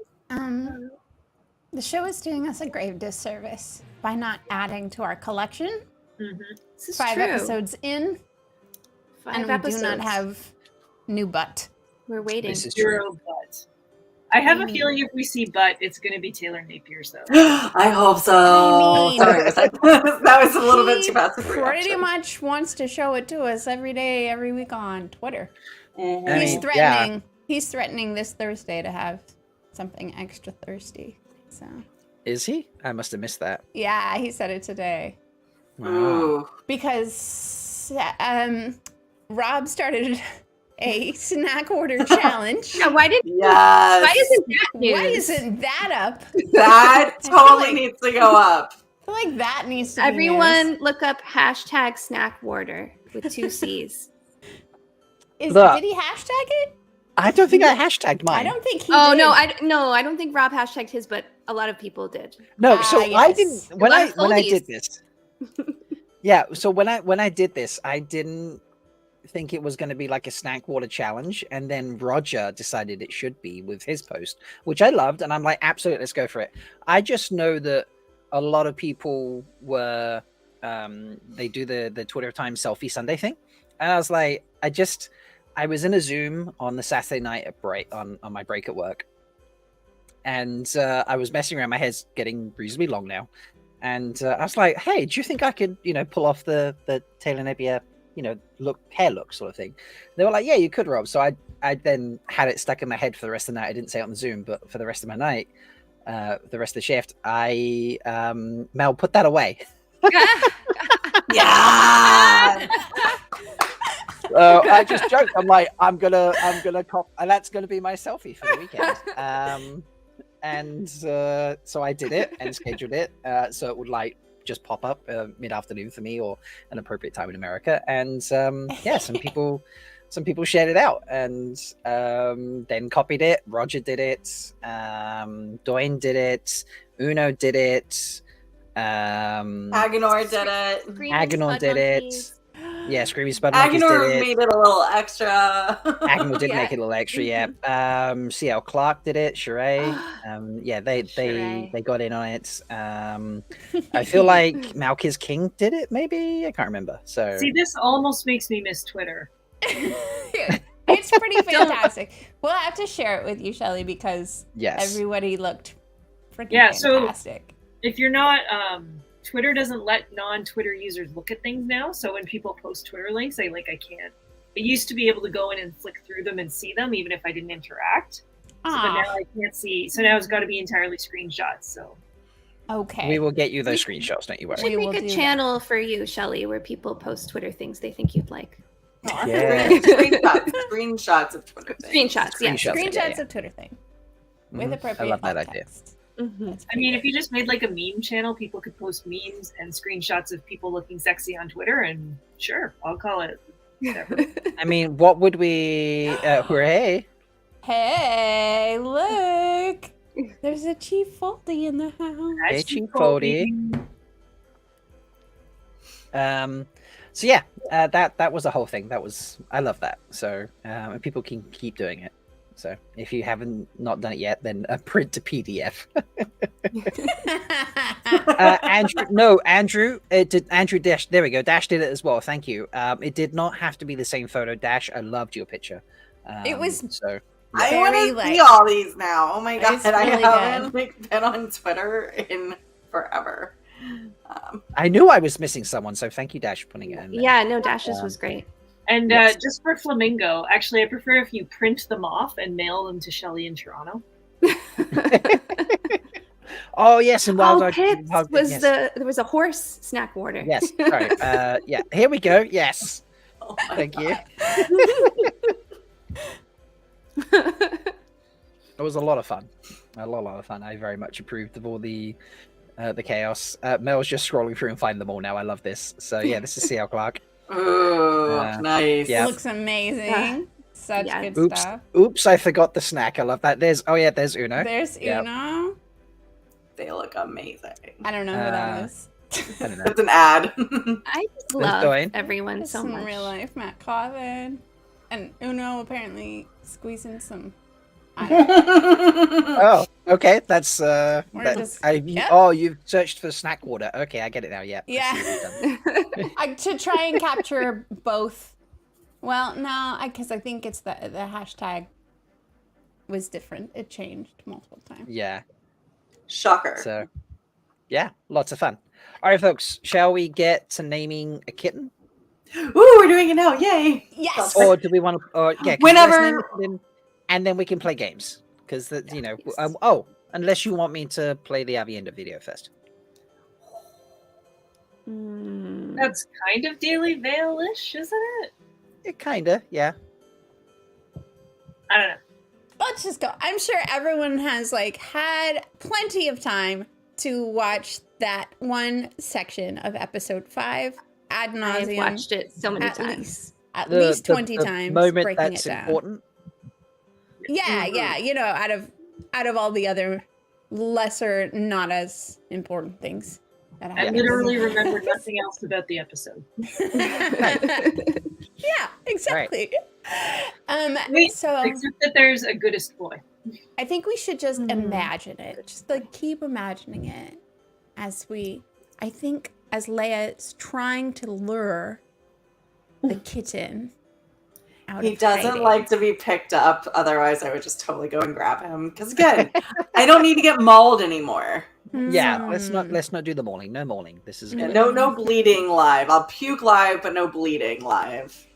S4: the show is doing us a grave disservice by not adding to our collection.
S5: This is
S4: 5
S5: true.
S4: episodes in,
S5: 5
S4: and
S5: episodes.
S4: we do not have new butt.
S5: We're waiting.
S1: This is true.
S3: Zero butt. I have a feeling if we see butt, it's going to be Taylor Napier's though.
S2: I hope so.
S4: I mean-
S2: Sorry, that was a little bit
S4: He
S2: too fast. of a
S4: pretty
S2: reaction.
S4: much wants to show it to us every day, every week on Twitter.
S2: Mhm.
S1: I
S4: He's
S1: mean,
S4: threatening. He's threatening this Thursday to have something extra thirsty. So
S1: Is he? I must have missed that.
S4: yeah, he said it today
S1: Wow.
S2: Ooh.
S4: because Rob started a snack order challenge.
S5: Yeah, why
S2: Yes.
S5: isn't that news?
S4: Why isn't that up?
S2: That
S4: I feel
S2: totally
S4: like-
S2: needs to go up.
S4: I feel like that needs to be
S5: Everyone
S4: news.
S5: look up hashtag snack warder with 2 C's.
S1: Look.
S4: Did he hashtag it?
S1: I don't think I hashtagged mine.
S4: I don't think he
S5: Oh
S4: did.
S5: no, I don't think Rob hashtagged his, but a lot of people did.
S1: No, so I
S4: yes.
S1: didn't when
S5: A
S1: I
S5: lot of
S1: when I
S5: foldies.
S1: did this. Yeah, so when I did this, I didn't think it was going to be like a snack water challenge, and then Roger decided it should be with his post, which I loved, and I'm like, absolutely, let's go for it. I just know that a lot of people were they do the Twitter time selfie Sunday thing, and I was like, I was in a Zoom on the Saturday night at break on my break at work, and I was messing around. My hair's getting reasonably long now, and I was like, "Hey, do you think I could, pull off the Taylor Napier, hair look sort of thing?" They were like, "Yeah, you could, Rob." So I then had it stuck in my head for the rest of the night. I didn't say it on the Zoom, but for the rest of my night, the rest of the shift, Mel, put that away.
S2: Yeah.
S1: I just joked. I'm like, I'm gonna cop, and that's gonna be my selfie for the weekend. And so I did it and scheduled it so it would like just pop up mid-afternoon for me or an appropriate time in America. And yeah, some people shared it out and then copied it. Roger did it. Doyne did it. Uno did it.
S2: Agonor did it.
S5: Green
S1: Agonor
S5: Spud
S1: did it.
S5: Monkeys.
S1: Yeah, Screamy Spud Monkeys
S2: Agenor
S1: did it.
S2: made it a little extra.
S1: Agenor did
S5: Yeah.
S1: make it a little extra, yeah. CL Clark did it, Sheree. Yeah, they
S5: Sheree.
S1: got in on it. I feel like Malkier's King did it, maybe? I can't remember. So
S3: See, this almost makes me miss Twitter.
S4: It's pretty fantastic. We'll have to share it with you, Shelly, because
S1: yes.
S4: everybody looked freaking
S3: Yeah, so-
S4: fantastic.
S3: If you're not, Twitter doesn't let non-Twitter users look at things now. So when people post Twitter links, I can't. I used to be able to go in and flick through them and see them, even if I didn't interact. So, but
S4: Aw,
S3: now I can't see. So now it's got to be entirely screenshots. So
S4: okay.
S1: We will get you those screenshots, don't you
S5: We
S1: worry.
S5: should
S4: We will
S5: make a
S4: do
S5: channel for you, Shelly, where people post Twitter things they think you'd like.
S1: Yeah.
S2: Screenshots of Twitter things.
S5: Screenshots, yeah.
S1: Screenshots.
S4: Screenshots
S1: yeah.
S4: of Twitter thing with
S1: Mhm.
S4: appropriate
S1: I love that
S4: alt
S1: idea.
S4: text.
S5: Mhm.
S4: That's
S3: I
S4: pretty
S3: mean,
S4: good.
S3: if you just made like a meme channel, people could post memes and screenshots of people looking sexy on Twitter, and sure, I'll call it. Whatever.
S1: I mean, what would we hooray?
S4: Hey, look! There's a Chief Foldy in the house.
S1: Hey,
S3: That's
S1: Chief
S3: cool.
S1: Foldy. So yeah, that was the whole thing. I love that. So and people can keep doing it. So if you haven't not done it yet, then print to PDF. Andrew, it did. Andrew Dash, there we go. Dash did it as well. Thank you. It did not have to be the same photo. Dash, I loved your picture.
S4: It was
S1: so.
S2: I want
S4: Very,
S2: to
S4: like-
S2: see all these now. Oh my god,
S4: It's
S2: I
S4: really
S2: haven't been on Twitter in forever.
S1: I knew I was missing someone, so thank you, Dash, for putting it in there.
S5: Yeah, no, Dashes was great.
S3: And
S1: Yes.
S3: just for Flamingo, actually, I prefer if you print them off and mail them to Shelly in Toronto.
S1: Oh yes, and Wild
S5: Oh,
S1: Dog
S5: Pits was
S1: yes.
S5: there was a horse snack order.
S1: Yes, sorry. Yeah, here we go. Yes,
S2: Oh my
S1: thank you.
S2: God.
S1: It was a lot of fun. A lot of fun. I very much approved of all the chaos. Mel's just scrolling through and finding them all now. I love this. So yeah, this is CL Clark.
S2: Ooh,
S1: Yeah.
S2: nice.
S1: Yeah.
S4: Looks amazing. Such
S5: Yeah.
S4: good
S1: Oops.
S4: stuff.
S1: Oops, I forgot the snack. I love that. There's there's Uno.
S4: There's
S1: Yep.
S4: Uno.
S2: They look amazing.
S4: I don't know who that is.
S1: I don't know.
S2: It's an ad.
S5: I just
S1: There's
S5: love
S1: Dwayne.
S5: everyone
S4: It's
S5: so
S4: some
S5: much.
S4: real life Matt Coven. And Uno apparently squeezing some. I don't know.
S1: Oh, okay. That's
S4: We're
S1: that,
S4: just-
S1: I, oh, you've searched for snack water. Okay, I get it now. Yeah. I
S4: Yeah.
S1: see what you've done.
S4: To try and capture both. Well, no, because I think it's the hashtag was different. It changed multiple times.
S1: Yeah.
S2: Shocker.
S1: So, yeah, lots of fun. All right, folks, shall we get to naming a kitten,
S2: Ooh, we're doing it now. Yay.
S4: Yes.
S1: or do we want to? Or yeah, 'cause
S2: Whenever-
S1: let's name a kitten, and then we can play games because unless you want me to play the Aviendha video first.
S5: Mm.
S3: That's kind of Daily Vale-ish, isn't it?
S1: It kinda, yeah.
S3: I don't know.
S4: Let's just go. I'm sure everyone has had plenty of time to watch that one section of episode 5 ad
S5: I've
S4: nauseum.
S5: watched it so many
S4: At
S5: times.
S4: least, at least 20 times.
S1: Moment
S4: breaking
S1: that's
S4: it down.
S1: important.
S4: Yeah, yeah. You know, out of all the other lesser, not as important things that
S3: I
S4: happen.
S3: literally remember nothing else about the episode.
S4: Yeah, exactly.
S3: Wait,
S4: So
S3: Except that there's a goodest boy.
S4: I think we should just
S5: Mhm.
S4: imagine it. Just keep imagining it as I think as Leigh-A is trying to lure the kitten out
S2: He
S4: of
S2: doesn't
S4: hiding.
S2: like to be picked up. Otherwise, I would just totally go and grab him. Because again, I don't need to get mauled anymore.
S1: Yeah, let's
S4: Hmm.
S1: not do the mauling. No mauling. This is
S2: Yeah,
S1: good.
S2: no bleeding live. I'll puke live, but no bleeding live.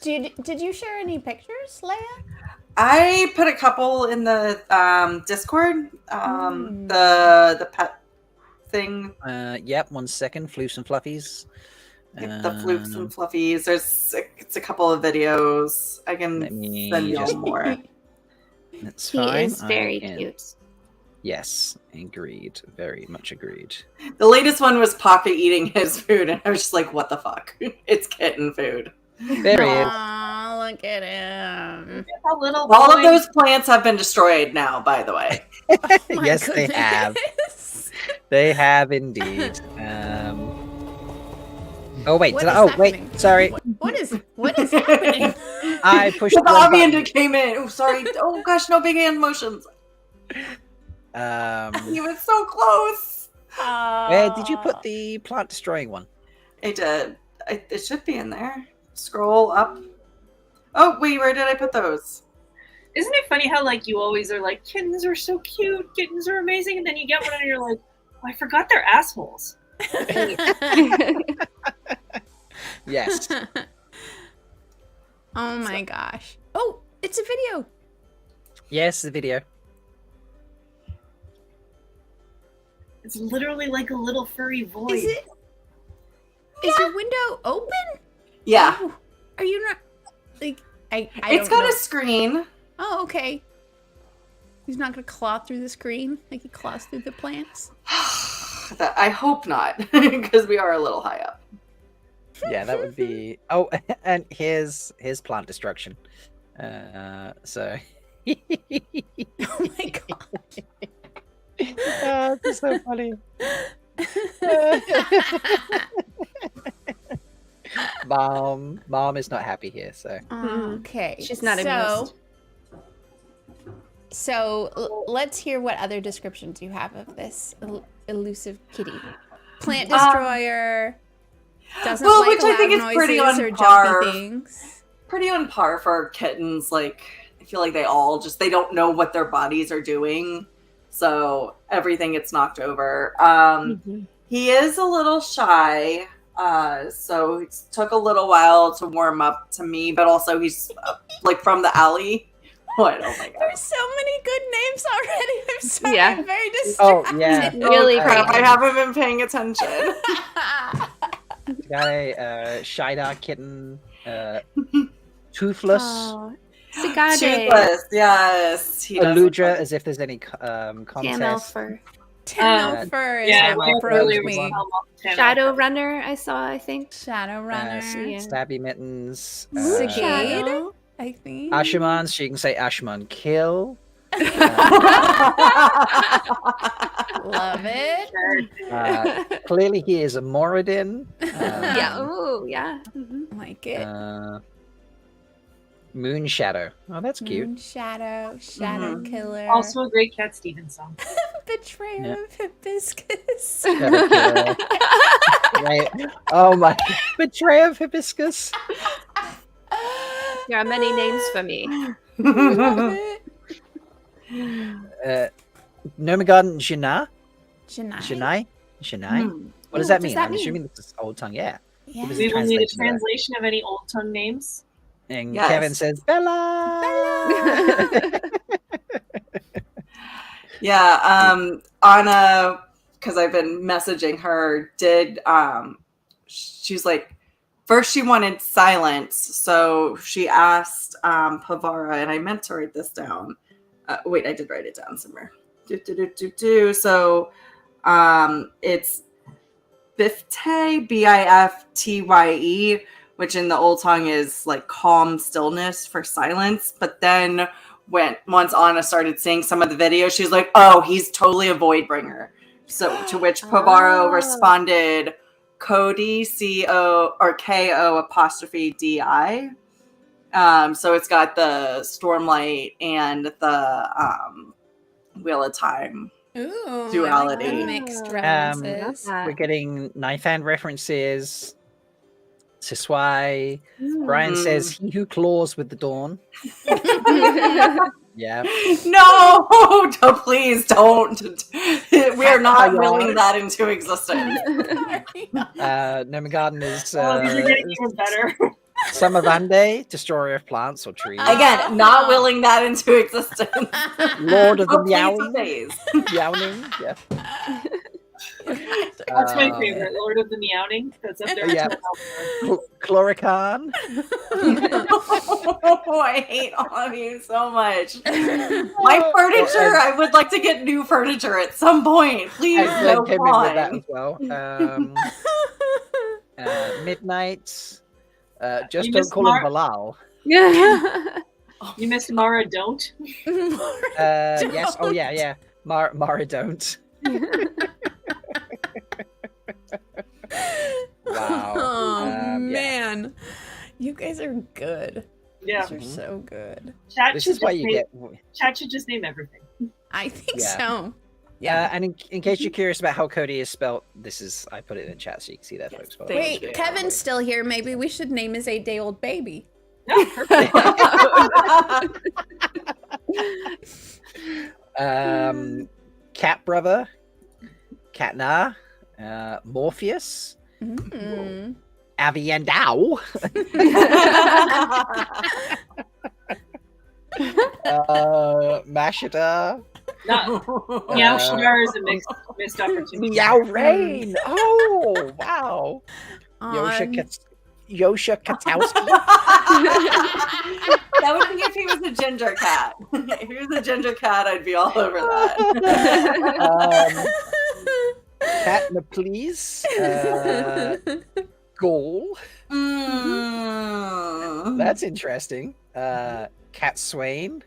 S4: Did you share any pictures, Leigh-A?
S2: I put a couple in the Discord.
S4: Mm.
S2: The pet thing,
S1: Yep. 1 second. Floofs and fluffies.
S2: the floops and fluffies. It's a couple of videos. I can
S1: Let me
S2: send you
S1: just-
S2: more.
S1: That's
S5: He
S1: fine.
S5: is very
S1: I can-
S5: cute.
S1: Yes, agreed. Very much agreed.
S2: The latest one was Pocket eating his food, and I was just like, "What the fuck? It's kitten food."
S1: There he is.
S4: Aw, look at him.
S3: A little
S2: All of
S3: boy.
S2: those plants have been destroyed now, by the way.
S4: My
S1: Yes, they have.
S4: goodness.
S1: They have indeed. Oh wait,
S4: What
S1: did
S4: is
S1: I? Oh
S4: happening?
S1: wait, sorry.
S4: What is happening?
S1: I pushed
S2: The
S1: the wrong
S2: Aviendha
S1: button.
S2: came in. Oh, sorry. Oh gosh, no big hand motions. He was so close.
S1: Where did you put the plant destroying one?
S2: I did. It should be in there. Scroll up. Oh wait, where did I put those?
S3: Isn't it funny how like you always are like kittens are so cute, kittens are amazing, and then you get one and you're like, oh, I forgot they're assholes.
S1: Yes.
S4: Oh my gosh. Oh, it's a video.
S1: Yes, the video.
S3: It's literally like a little furry void.
S4: Is it? Is your window open?
S2: Yeah.
S4: Oh, are you not like I
S2: It's
S4: don't
S2: got
S4: know.
S2: a screen.
S4: Oh, okay. He's not gonna claw through the screen like he claws through the plants.
S2: I hope not, because we are a little high up.
S1: Yeah, that would be. Oh, and here's plant destruction. So.
S4: Oh my god.
S1: That's so funny. Mom is not happy here. So.
S4: Okay.
S5: She's not amused.
S4: So let's hear what other descriptions you have of this elusive kitty. Plant destroyer. Doesn't
S2: Well,
S4: like
S2: which I think
S4: loud
S2: is pretty
S4: noises
S2: on
S4: or
S2: par.
S4: jumpy things.
S2: Pretty on par for kittens. Like, I feel like they don't know what their bodies are doing. So everything gets knocked over. He is a little shy. So it took a little while to warm up to me, but also he's like from the alley. What? Oh my god.
S4: There's so many good names already. I'm sorry.
S5: Yeah.
S4: I'm very
S1: Oh,
S4: distracted.
S1: yeah.
S5: Really
S2: Crap,
S5: great.
S2: I haven't been paying attention.
S1: Got a Shida kitten, Toothless,
S5: Oh, Cicade.
S2: Toothless, yes. He does look
S1: Aludra,
S2: like-
S1: as if there's any
S5: Camel
S1: contest.
S5: fur.
S4: Tamil fur is
S3: Yeah,
S4: what
S3: we
S4: broke
S3: earlier
S4: me.
S3: was
S5: Shadow Runner, I saw, I think.
S4: Shadowrunner.
S5: Yeah.
S1: Stabby Mittens,
S4: Cicade,
S5: Shadow.
S4: I think.
S1: Ashaman, so you can say Ashman Kill.
S4: Love it.
S1: Clearly he is a Moradin.
S5: Yeah, oh, yeah. Mhm.
S4: Like it.
S1: Moon Shadow. Oh, that's cute.
S4: Moon Shadow, Shadow Killer.
S3: Also a great Cat Stevens song.
S4: Betrayer
S1: Yeah.
S4: of Hibiscus.
S1: Shadow Killer. Right. Oh my. Betrayal of Hibiscus.
S5: There are many names for me.
S4: Love it.
S1: Nomagarden Jana.
S4: Janai.
S1: Janai. What does
S5: Ooh,
S1: that
S5: what does
S1: mean?
S5: that
S1: I'm
S5: mean?
S1: assuming this is Old Tongue. Yeah.
S4: Yeah.
S1: was
S3: We will need a
S1: translation of that.
S3: translation of any old tongue names.
S1: And
S2: Yes.
S1: Kevin says Bella.
S2: Yeah, Anna, because I've been messaging her, she's like, first she wanted silence, so she asked Pavara, and I meant to write this down. Wait, I did write it down somewhere. So it's Bifte, Biftie, which in the Old Tongue is like calm stillness for silence. But then once Anna started seeing some of the videos, she's like, oh, he's totally a void bringer. So to which Pavaro responded, Cody, C-O or K-O apostrophe D-I. So it's got the Stormlight and the Wheel of Time.
S4: Ooh,
S2: Duality.
S4: I like the mixed
S5: Love
S4: references.
S5: that.
S1: We're getting knife hand references. Siswai. Brian
S2: Mhm.
S1: says, "He who claws with the dawn." Yeah.
S2: No, please don't. We are not
S1: Aiel.
S2: willing that into existence.
S1: Nomagarden is
S3: Oh, these are getting even better.
S1: Samavande, destroyer of plants or trees.
S2: Again, not willing that into existence.
S1: Lord of the
S2: Oh, please,
S1: Meowing.
S2: please.
S1: Meowing, yeah.
S3: That's my favorite, Lord of the Meowing. That's up there.
S1: Yeah. Chlorocan.
S2: Oh, I hate all of you so much. My furniture, I would like to get new furniture at some point. Please,
S1: I
S2: no
S1: came in with that
S2: fun.
S1: as well. Midnight. Just
S3: You
S1: don't
S3: missed
S1: call him
S3: Mar-
S1: Bilal.
S5: Yeah.
S3: You missed Mara, don't.
S1: Yes. Oh yeah, yeah. Mara don't. Wow.
S4: You guys are good.
S3: Yeah.
S4: You guys are so good.
S3: Chat
S1: This
S3: should
S1: is why
S3: just
S1: you
S3: name-
S1: get.
S3: Chat should just name everything.
S4: I think
S1: Yeah.
S4: so. Yeah.
S1: And in case you're curious about how Cody is spelled, I put it in the chat so you can see that,
S2: Yes,
S1: folks.
S2: thank
S4: Wait,
S2: you.
S4: Kevin's still here. Maybe we should name his 8-day-old baby.
S3: Yeah, perfect.
S1: Cat Brother, Katna, Morpheus,
S4: Mm.
S1: Aviendha, Mashita,
S3: Meowshadar is a missed opportunity.
S1: Meow Rain. Oh, wow.
S4: On-
S1: Yosha Katowski.
S2: That would be if he was a ginger cat. If he was a ginger cat, I'd be all over that.
S1: Katna, please. Goal.
S2: Mm.
S1: That's interesting. Cat Swain.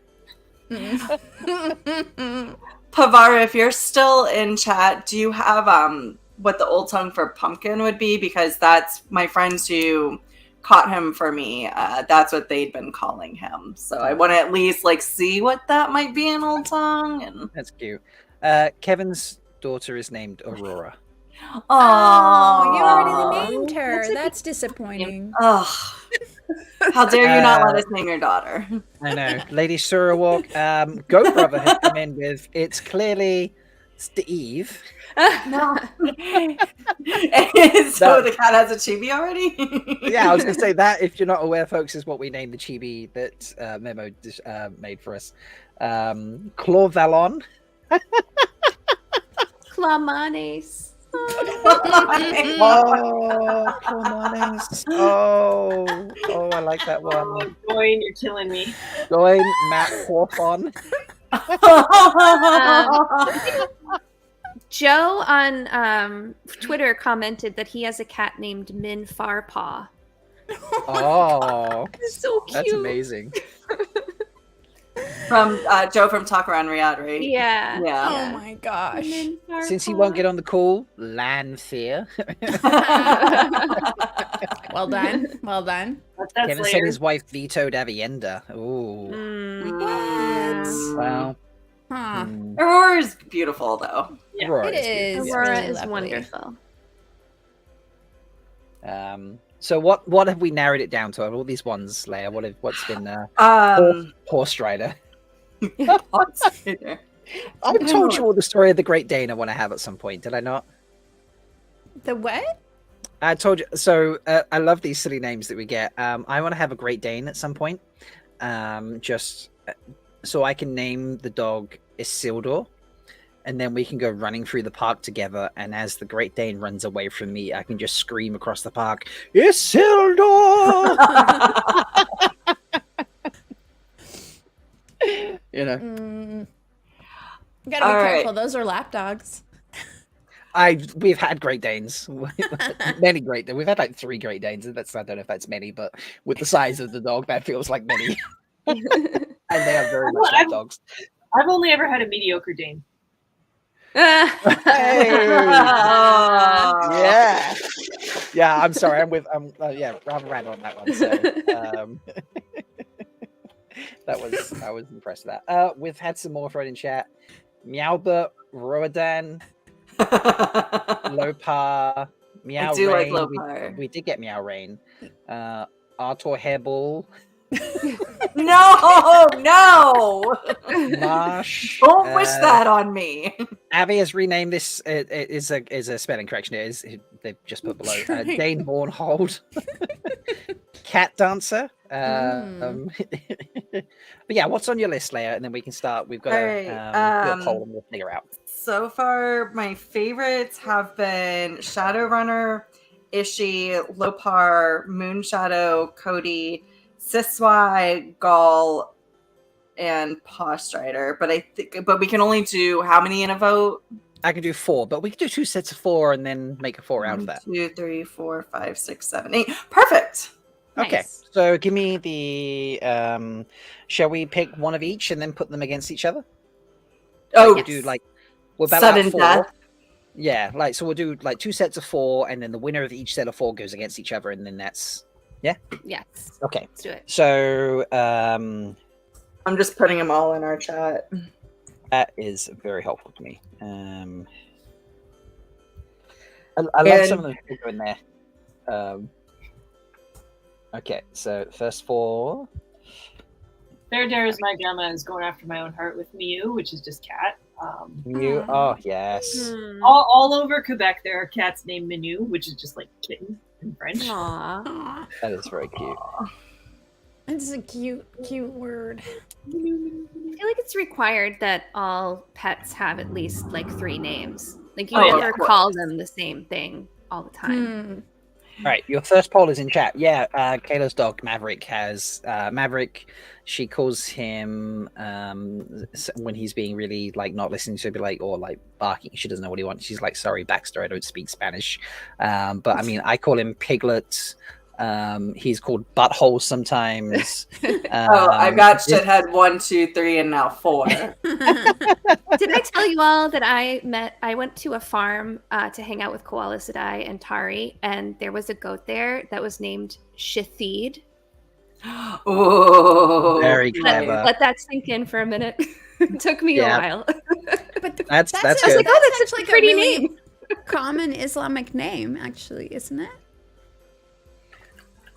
S2: Pavara, if you're still in chat, do you have what the old tongue for pumpkin would be? Because that's my friends who caught him for me. That's what they'd been calling him. So I want to at least see what that might be in old tongue. And
S1: That's cute. Kevin's daughter is named Aurora.
S4: Oh, you already named her. That's disappointing.
S2: Oh, how dare you not let us name your daughter?
S1: I know. Lady Surawalk, Goat Brother has come in with, it's clearly Steve.
S2: No. So the cat has a chibi already?
S1: Yeah, I was going to say that, if you're not aware, folks, is what we named the chibi that Memo made for us. Clawvalon.
S5: Clamanes.
S1: Oh, Clamanes. Oh, I like that one.
S3: Oh, Goin, you're killing me.
S1: Going Matt Horfon.
S5: Joe on Twitter commented that he has a cat named Min Farpaw.
S1: Oh,
S5: It's so cute.
S1: that's amazing.
S2: From Joe from Talk Around Riyadh, right?
S5: Yeah.
S2: Yeah.
S4: Oh my gosh.
S5: Min
S1: Since he
S5: Farpaw.
S1: won't get on the call, Lanfear.
S4: Well done. Well done.
S3: That's
S1: Kevin said
S3: later.
S1: his wife vetoed Aviendha. Ooh.
S5: Mm.
S1: Wow.
S4: Huh.
S1: Hmm.
S2: Aurora's beautiful, though.
S3: Yeah.
S1: Aurora
S4: It is.
S1: beautiful.
S5: Aurora
S4: really
S5: is
S4: lovely.
S5: wonderful.
S1: So what have we narrowed it down to? All these ones, Leigh-A. What's been Horse Rider? I've told you all the story of the Great Dane I want to have at some point, did I not?
S4: The what?
S1: I told you. So I love these silly names that we get. I want to have a Great Dane at some point, just so I can name the dog Isildur, and then we can go running through the park together. And as the Great Dane runs away from me, I can just scream across the park, Isildur! You know,
S4: You gotta be
S2: All right.
S4: careful. Those are lap dogs.
S1: we've had Great Danes, many Great Danes. We've had like 3 Great Danes. And I don't know if that's many, but with the size of the dog, that feels like many. And they are very much like dogs.
S3: I've only ever had a mediocre Dane.
S1: Hey! Yeah. I'm sorry. I'm with. Yeah. Rather ran on that one. So, I was impressed with that. We've had some more thrown in chat. Meowbert, Roadan, Lopar, Meow
S2: I do like
S1: Rain.
S2: Lopar.
S1: We did get Meow Rain. Artor Hairball,
S2: No!
S1: Marsh.
S2: Don't wish that on me.
S1: Abby has renamed this. It is a spelling correction. It is. They've just put below. Dane Bornhold. Cat Dancer. But yeah, what's on your list, Leigh-A? And then we can start. We've got
S2: All
S1: a,
S2: right,
S1: do a poll and we'll figure out.
S2: So far, my favorites have been Shadowrunner, Ishi, Lopar, Moonshadow, Cody, Siswai, Gaul, and Paw Strider. But we can only do how many in a vote?
S1: I can do 4, but we can do 2 sets of 4 and then make a 4 out of that.
S2: 2, 3, 4, 5, 6, 7, 8. Perfect.
S1: Okay,
S5: Nice.
S1: so give me the. Shall we pick one of each and then put them against each other?
S2: Oh,
S1: We'll do we'll battle
S2: sudden
S1: out 4.
S2: death.
S1: Yeah, so we'll do 2 sets of 4, and then the winner of each set of 4 goes against each other, and then that's
S5: Yes.
S1: Okay.
S5: Let's do it.
S1: So
S2: I'm just putting them all in our chat.
S1: that is very helpful to me. I love some of them go in there. Okay, so first 4.
S3: There's my grandma is going after my own heart with Mew, which is just cat.
S1: You, oh yes.
S3: All over Quebec, there are cats named Minu, which is just like kitten in French.
S5: Aww.
S4: Aw,
S1: That is very cute.
S4: it's a cute word.
S5: I feel like it's required that all pets have at least like 3 names. Like you
S2: Oh,
S5: never
S2: of course.
S5: call them the same thing all the time.
S1: All right, your first poll is in chat. Yeah, Kayla's dog Maverick has Maverick. She calls him when he's being really like not listening to be like or like barking. She doesn't know what he wants. She's like, "Sorry, Baxter, I don't speak Spanish." But I mean, I call him Piglet. He's called Butthole sometimes.
S2: I've got shithead 1, 2, 3, and now 4.
S5: Did I tell you all that I went to a farm to hang out with Koala Sadai and Tari, and there was a goat there that was named Shathid.
S2: Oh,
S1: Very clever.
S5: Let that sink in for a minute. It took me a while.
S4: But
S1: That's
S5: I was
S1: good.
S5: like, oh, that's
S4: actually
S5: a pretty
S4: really
S5: name.
S4: common Islamic name, actually, isn't it?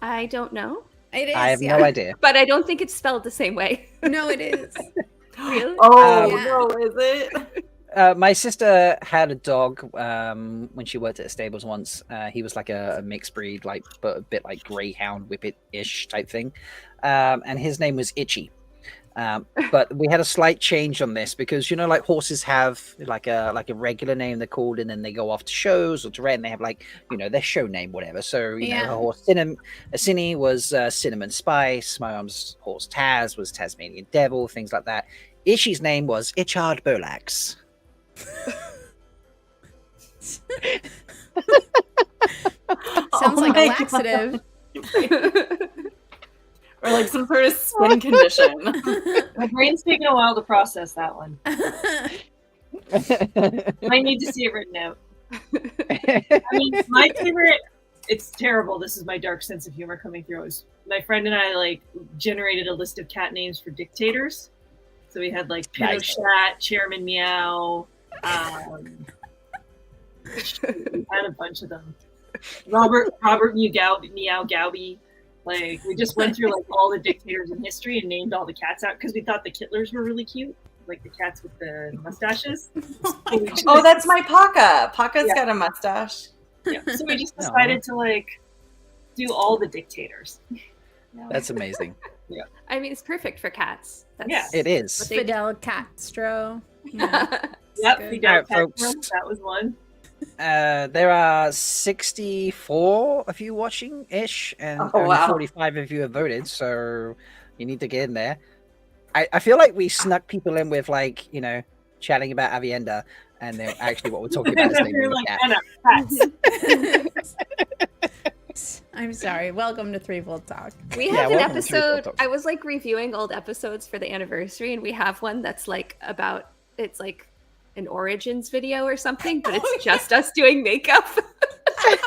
S5: I don't know,
S4: It is.
S1: I have no idea.
S5: but I don't think it's spelled the same way.
S4: No, it is.
S5: Really?
S2: Oh
S4: Yeah.
S2: no, is it?
S1: My sister had a dog when she worked at the stables once. He was like a mixed breed, like but a bit like greyhound whippet-ish type thing, and his name was Itchy. But we had a slight change on this because like horses have like a regular name they're called, and then they go off to shows or to rent. And they have like their show name, whatever. So her horse Cinny was Cinnamon Spice. My mom's horse Taz was Tasmanian Devil. Things like that. Itchy's name was Itchard Bolax.
S4: Sounds like a
S2: my
S4: laxative.
S2: Or like some sort of skin condition.
S3: My brain's taking a while to process that one. I need to see it written out. I mean, my favorite, it's terrible. This is my dark sense of humor coming through. My friend and I like generated a list of cat names for dictators. So we had like Pinochet, Chairman Meow. We had a bunch of them. Robert Meow Gowby. Like we just went through like all the dictators in history and named all the cats out because we thought the Kittlers were really cute, like the cats with the mustaches.
S2: Oh, that's my Paka. Paka's got a mustache.
S3: Yeah. So we just decided to like do all the dictators.
S1: That's amazing.
S3: Yeah.
S5: I mean, it's perfect for cats.
S1: It is.
S5: What they
S4: Fidel Castro.
S5: Yeah.
S3: Yep,
S4: good.
S3: we got
S1: Alright, folks.
S3: that was one.
S1: There are 64 of you watching ish, and
S2: Oh,
S1: only
S2: wow.
S1: 45 of you have voted, so you need to get in there. I feel like we snuck people in with like chatting about Aviendha, and then actually what we're talking about is naming
S3: You're
S1: the
S3: like,
S1: cat.
S3: cats.
S4: I'm sorry. Welcome to Threefold Talk.
S5: We
S1: Yeah,
S5: have an
S1: welcome to Threefold
S5: episode.
S1: Talks.
S5: I was like reviewing old episodes for the anniversary, and we have one that's like about it's like an origins video or something, but it's just us doing makeup.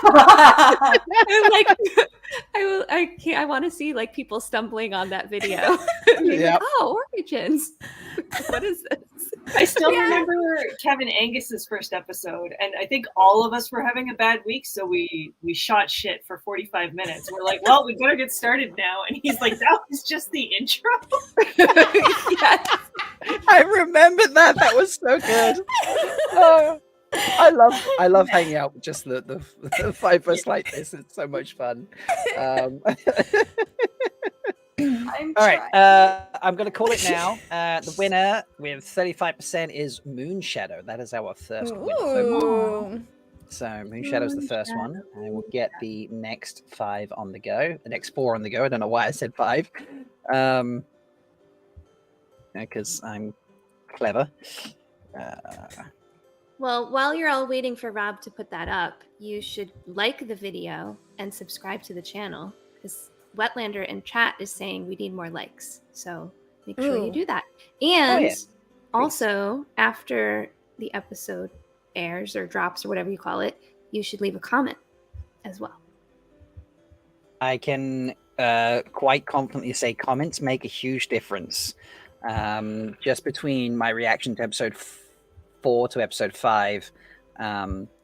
S5: I'm like, I want to see like people stumbling on that video.
S1: Yep.
S5: Oh, origins. What is this?
S3: I still remember Kevin Angus's first episode, and I think all of us were having a bad week, so we shot shit for 45 minutes. We're like, well, we gotta get started now, and he's like, that was just the intro.
S5: Yes.
S1: I remember that. That was so good. Oh, I love hanging out with just the 5 of us like this. It's so much fun.
S2: I'm
S1: All right,
S2: trying.
S1: I'm going to call it now. The winner with 35% is Moonshadow. That is our first winner.
S4: Ooh.
S1: So Moonshadow's the first one. I will get the next 5 on the go. The next 4 on the go. I don't know why I said 5. Because I'm clever.
S5: Well, while you're all waiting for Rob to put that up, you should like the video and subscribe to the channel because Wetlander in chat is saying we need more likes. So make sure you
S4: Ooh.
S5: do that. And
S1: yeah.
S5: also, after the episode airs or drops or whatever you call it, you should leave a comment as well.
S1: I can quite confidently say comments make a huge difference. Just between my reaction to episode 4 to episode 5,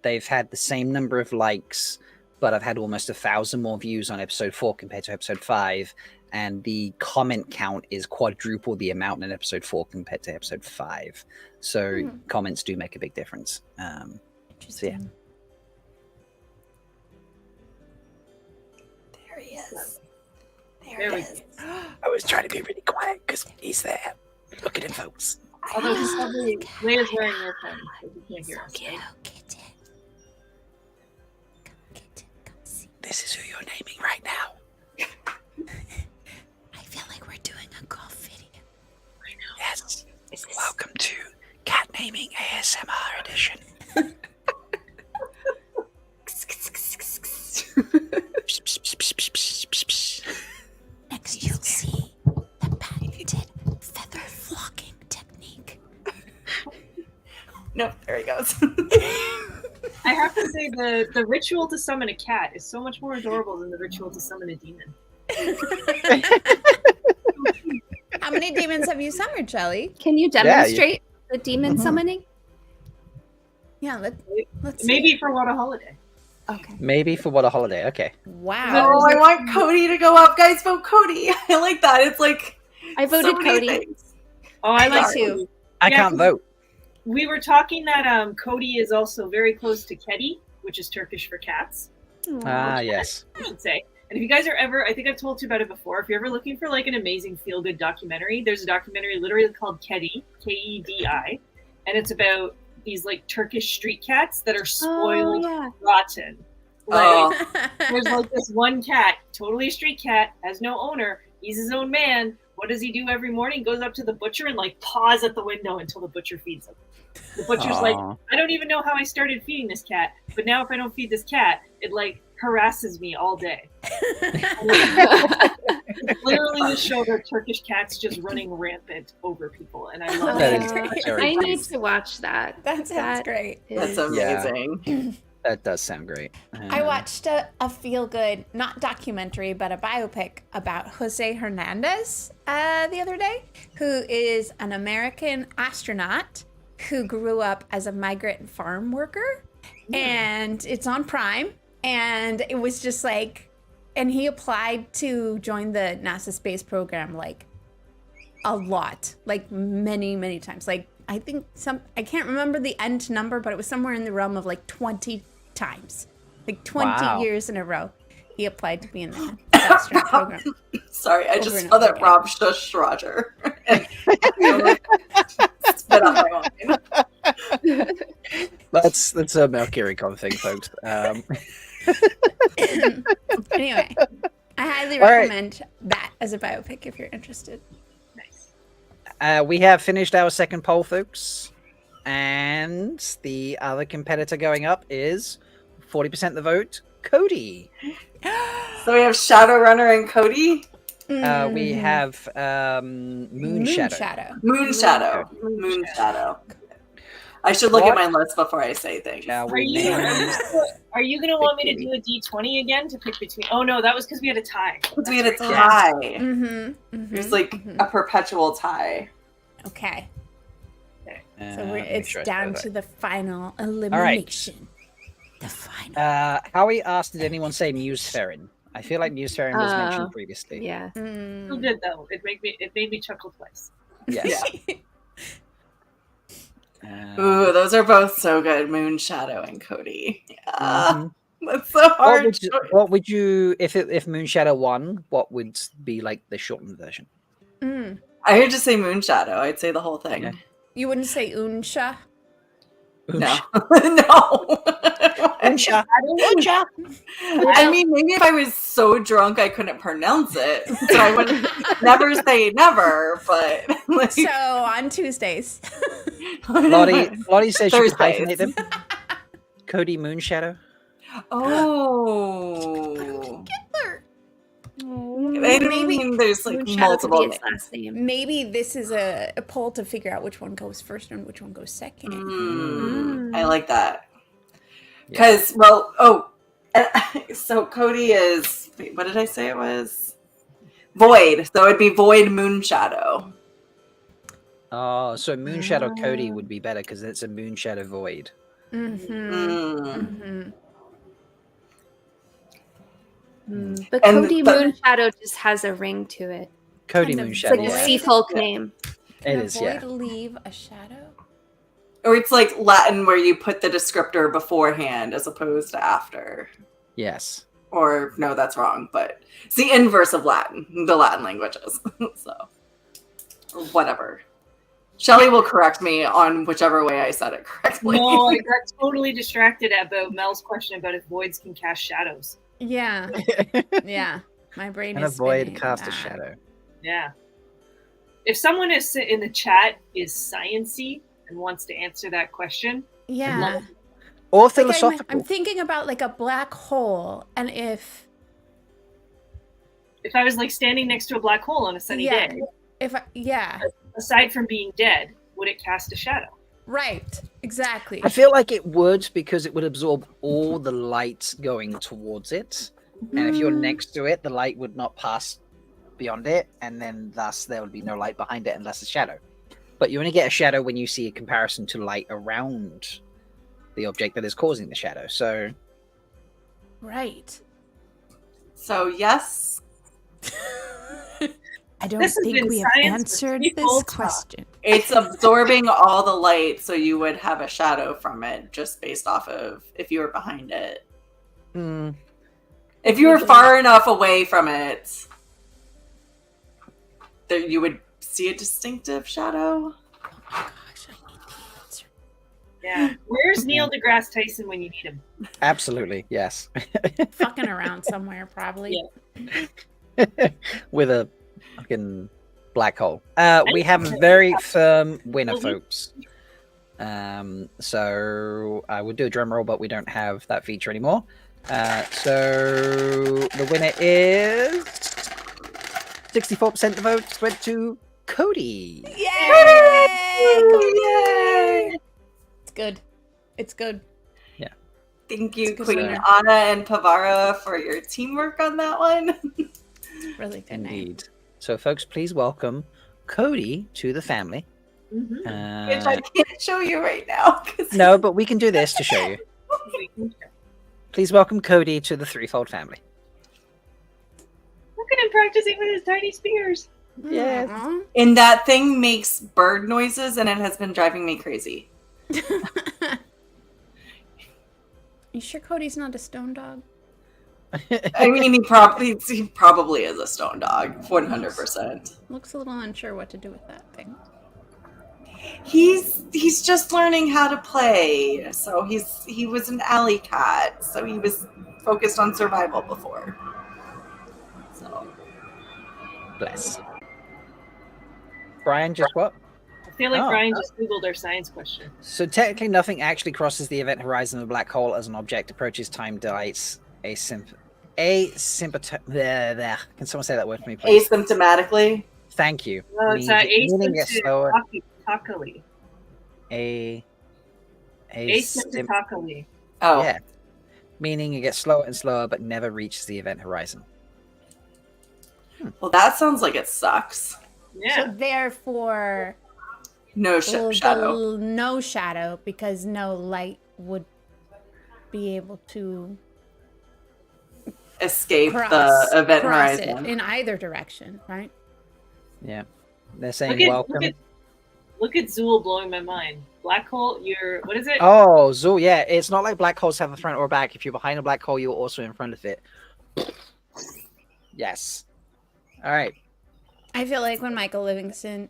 S1: they've had the same number of likes, but I've had almost 1,000 more views on episode 4 compared to episode 5, and the comment count is quadruple the amount in episode 4 compared to episode 5. So comments do make a big difference. So yeah.
S2: There he is.
S3: There we go.
S1: I was trying to be really quiet because he's there. Look at him, folks.
S3: Although he's probably Leia's wearing earphones, so he can't hear us. Right?
S4: Kitten. Come, kitten, come see.
S1: This is who you're naming right now.
S4: I feel like we're doing a golf video.
S1: Yes. Welcome to Cat Naming ASMR edition.
S4: Next, you'll see the patented feather flocking technique.
S2: Nope, there he goes.
S3: I have to say the ritual to summon a cat is so much more adorable than the ritual to summon a demon.
S4: How many demons have you summoned, Shelly?
S5: Can you demonstrate the demon summoning?
S4: Yeah, let's see.
S3: Maybe for what a holiday.
S5: Okay.
S1: Maybe for what a holiday. Okay.
S4: Wow.
S2: Oh, I want Cody to go up. Guys, vote Cody. I like that. It's like
S5: I voted
S2: so many
S5: Cody.
S2: things.
S3: Oh, I like
S4: too.
S3: Cody.
S1: I
S3: Yeah,
S1: can't vote.
S3: We were talking that Cody is also very close to Kedi, which is Turkish for cats,
S1: Ah, yes.
S3: I should say. And if you guys are ever, I think I've told you about it before, if you're ever looking for like an amazing feel-good documentary, there's a documentary literally called Kedi, Kedi, and it's about these like Turkish street cats that are spoiled rotten. Like,
S2: Oh.
S3: there's like this one cat, totally a street cat, has no owner. He's his own man. What does he do every morning? Goes up to the butcher and like paws at the window until the butcher feeds him. The butcher's like,
S1: Aw.
S3: I don't even know how I started feeding this cat, but now if I don't feed this cat, it like harasses me all day. Literally the show their Turkish cats just running rampant over people, and I love
S1: That
S3: it.
S1: is
S4: That's
S1: very
S5: I need
S1: nice.
S5: to watch that.
S4: That sounds great.
S2: That's
S5: is-
S2: amazing.
S1: That does sound great.
S4: I watched a feel-good, not documentary, but a biopic about Jose Hernandez the other day, who is an American astronaut who grew up as a migrant farm worker. And it's on Prime. And it was just like, and he applied to join the NASA space program like a lot, like many, many times. Like, I think I can't remember the end number, but it was somewhere in the realm of like 20 times, like 20
S1: Wow.
S4: years in a row. He applied to be in the astronaut program.
S2: Sorry, I
S4: Over
S2: just
S4: and
S2: saw
S4: over
S2: that
S4: again.
S2: Rob shushed Roger. Spit out my wine.
S1: That's a Malkier con thing, folks.
S4: Anyway, I highly
S1: All right.
S4: recommend that as a biopic if you're interested.
S3: Nice.
S1: We have finished our second poll, folks. And the other competitor going up is 40% the vote, Cody.
S2: So we have Shadowrunner and Cody.
S1: We have Moon Shadow.
S2: Moon Shadow. Moon Shadow. I should look at my list before I say things.
S1: Shall
S3: Are
S1: we
S3: you
S1: name-
S3: are you gonna want me to do a D20 again to pick between? Oh no, that was because we had a tie.
S2: Because we had a
S3: That's right.
S2: tie.
S4: Mm-hmm.
S2: There's like a perpetual tie.
S4: Okay. So
S1: make
S4: it's
S1: sure I
S4: down
S1: spell
S4: to
S1: that.
S4: the final elimination. The final.
S1: Howie asked, did anyone say Museferin? I feel like Museferin was mentioned previously.
S5: Yeah.
S3: Still good though. It made me chuckle twice.
S1: Yes.
S2: Ooh, those are both so good. Moon Shadow and Cody. Yeah.
S1: Mhm.
S2: That's so hard.
S1: What would you if Moon Shadow won? What would be like the shortened version?
S4: Mm.
S2: I would just say Moon Shadow. I'd say the whole thing.
S1: Yeah.
S4: You wouldn't say Unsha?
S2: No. No.
S1: Unsha. Unsha.
S2: I mean, maybe if I was so drunk I couldn't pronounce it, so I would never say never. But like,
S4: So on Tuesdays.
S1: Lottie says you could
S2: Thursdays.
S1: hyphenate them. Cody Moon Shadow.
S2: Oh, I
S4: Maybe-
S2: mean, there's like
S5: Moon Shadow could
S2: multiple
S5: be
S2: names.
S5: its last name.
S4: Maybe this is a poll to figure out which one goes first and which one goes second.
S2: I like that. Because, well, so Cody is Wait, what did I say it was? Void. So it'd be Void Moon Shadow.
S1: Oh, so Moon Shadow Cody would be better because it's a Moon Shadow Void.
S2: Mm.
S5: But
S2: And
S5: Cody
S2: the-
S5: Moonshadow just has a ring to it.
S1: Cody
S4: Kind of
S1: Moon
S5: It's
S1: Shadow.
S5: like a
S1: Yeah.
S5: sea folk name.
S1: It is, yeah.
S4: Avoid leave a shadow.
S2: Or it's like Latin where you put the descriptor beforehand as opposed to after.
S1: Yes.
S2: Or no, that's wrong, but it's the inverse of Latin, the Latin languages. So, or whatever. Shelley will correct me on whichever way I said it correctly.
S3: No, I got totally distracted about Mel's question about if voids can cast shadows.
S4: Yeah. Yeah. My brain
S1: And
S4: is
S1: avoid
S4: spinning
S1: cast a
S4: that.
S1: shadow.
S3: Yeah. If someone is in the chat is science-y and wants to answer that question,
S4: Yeah.
S1: Or
S4: Like,
S1: philosophical.
S4: I'm thinking about like a black hole, and if
S3: if I was like standing next to a black hole on a sunny day,
S4: aside
S3: aside from being dead, would it cast a shadow?
S4: right, exactly.
S1: I feel like it would because it would absorb all the light going towards it. And if you're next to it, the light would not pass beyond it, and then thus there would be no light behind it unless a shadow. But you only get a shadow when you see a comparison to light around the object that is causing the shadow. So
S4: Right.
S2: So yes,
S4: I don't
S3: This has
S4: think
S3: been
S4: we have
S3: science
S4: answered
S3: with
S4: this
S3: people talk.
S4: question.
S2: it's absorbing all the light, so you would have a shadow from it just based off of if you were behind it. If you were far enough away from it, that you would see a distinctive shadow.
S4: Oh my gosh, I need the answer.
S3: Yeah. Where's Neil deGrasse Tyson when you need him?
S1: absolutely, yes.
S4: Fucking around somewhere, probably.
S1: With a fucking black hole. We have a very firm winner, folks. So I would do a drum roll, but we don't have that feature anymore. So the winner is 64% of the votes went to Cody.
S4: Yay!
S2: Yay!
S4: It's good. It's good.
S2: Thank you,
S4: It's a good
S2: Queen
S4: winner.
S2: Anna and Pavara, for your teamwork on that one.
S4: Really good name.
S1: Indeed. So, folks, please welcome Cody to the family.
S2: Which I can't show you right now.
S1: No, but we can do this to show you. Please welcome Cody to the Threefold family.
S3: Look at him practicing with his tiny spears.
S1: Yes.
S4: Aw.
S2: And that thing makes bird noises, and it has been driving me crazy.
S4: You sure Cody's not a stone dog?
S2: I mean, he probably is a stone dog, 100%.
S4: Looks a little unsure what to do with that thing.
S2: He's just learning how to play. So he was an alley cat, so he was focused on survival before. So
S1: Bless. Brian, just what?
S3: I feel like
S1: Oh.
S3: Brian just Googled our science question.
S1: So technically nothing actually crosses the event horizon of a black hole as an object approaches time delights Can someone say that word for me, please?
S2: asymptomatically.
S1: Thank you.
S3: No, it's
S1: Meaning it's slower.
S3: asymptotically. Asymptotically.
S2: Oh,
S1: Yeah. Meaning it gets slower and slower but never reaches the event horizon.
S2: well, that sounds like it sucks.
S3: Yeah.
S4: So therefore,
S2: No shadow.
S4: no shadow, because no light would be able to
S2: Escape
S4: cross,
S2: the event
S4: cross
S2: horizon.
S4: it in either direction, right?
S1: Yeah. They're saying welcome.
S3: Look at Zool blowing my mind. Black hole, what is it?
S1: Oh, Zool, yeah. It's not like black holes have a front or a back. If you're behind a black hole, you're also in front of it. Yes. All right.
S4: I feel like when Michael Livingston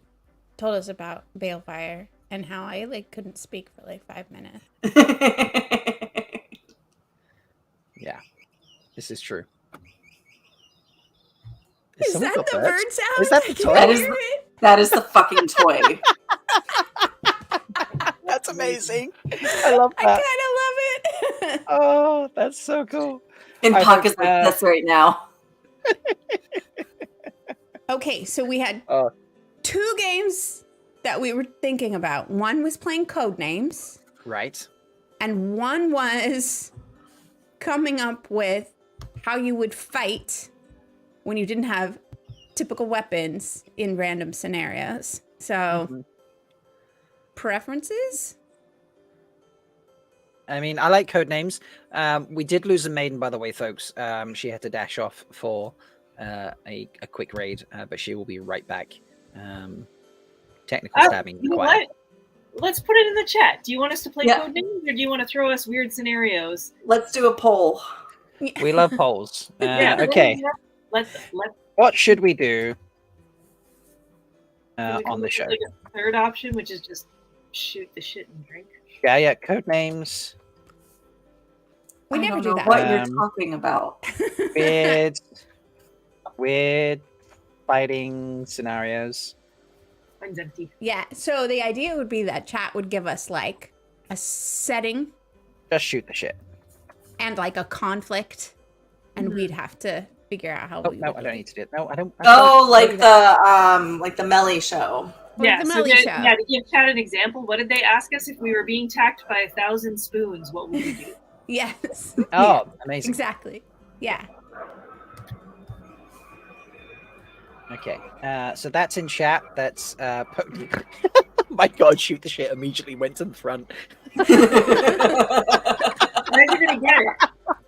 S4: told us about Balefire and how I couldn't speak for 5 minutes.
S1: Yeah. This is true.
S4: Is
S1: someone
S4: that
S1: got
S4: the
S1: birds?
S4: bird sound?
S1: Is that the
S4: Can
S1: toy?
S4: you
S2: That is
S4: hear
S2: the-
S4: it?
S2: That is the fucking toy.
S1: That's amazing. I love
S4: I
S1: that.
S4: kind of love it.
S1: Oh, that's so cool.
S2: And
S1: I
S2: Puck
S1: think,
S2: is like this right now.
S4: Okay, so we had
S1: Oh.
S4: 2 games that we were thinking about. One was playing code names,
S1: Right.
S4: and one was coming up with how you would fight when you didn't have typical weapons in random scenarios. So, preferences?
S1: I mean, I like code names. We did lose a maiden, by the way, folks. She had to dash off for a quick raid, but she will be right back. Technical stabbing
S3: You know
S1: required.
S3: what? Let's put it in the chat. Do you want us to play
S2: Yeah.
S3: code names, or do you want to throw us weird scenarios?
S2: Let's do a poll.
S1: We love polls.
S3: Yeah.
S1: Okay,
S3: Let's
S1: what should we do
S3: can we come
S1: on the
S3: up with,
S1: show?
S3: like a third option, which is just shoot the shit and drink.
S1: Yeah, code names.
S4: We
S2: I
S4: never
S2: don't
S4: do
S2: know
S4: that.
S2: what you're talking about.
S1: Weird fighting scenarios.
S3: Mine's empty.
S4: Yeah, so the idea would be that chat would give us like a setting
S1: Just shoot the shit.
S4: and like a conflict, and we'd have to figure out how
S1: Oh,
S4: we
S1: no,
S4: would
S1: I don't need to do it. No, I don't.
S2: Oh, like the Melly show.
S4: Like the Melly show.
S3: Yeah, to give chat an example, what did they ask us if we were being tacked by 1,000 spoons? What would we do?
S4: Yes.
S1: Oh, amazing.
S4: Exactly. Yeah.
S1: Okay, so that's in chat. That's my God, shoot the shit immediately went to the front.
S3: You guys are gonna get it.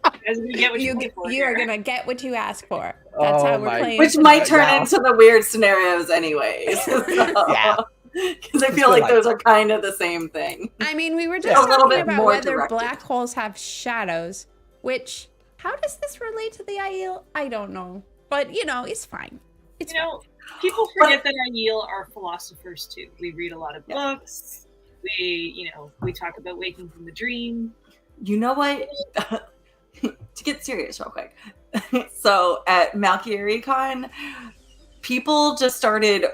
S3: You guys are gonna get what you pay for.
S4: You are gonna get what you ask for. That's
S1: Oh
S4: how we're
S1: my-
S4: playing.
S2: Which might turn
S1: Yeah.
S2: into the weird scenarios anyways.
S1: Yeah.
S2: Because I feel like those are kind of the same thing.
S4: I mean, we were just
S2: Yeah. A little
S4: talking
S2: bit
S4: about
S2: more
S4: whether
S2: directed.
S4: black holes have shadows, which, how does this relate to the Aiel? I don't know. But, you know, it's fine. It's
S3: You know, people forget that Aiel are philosophers too. We read a lot of books. We talk about waking from the dream.
S2: You know what? To get serious real quick. So at Malkier Con, people just started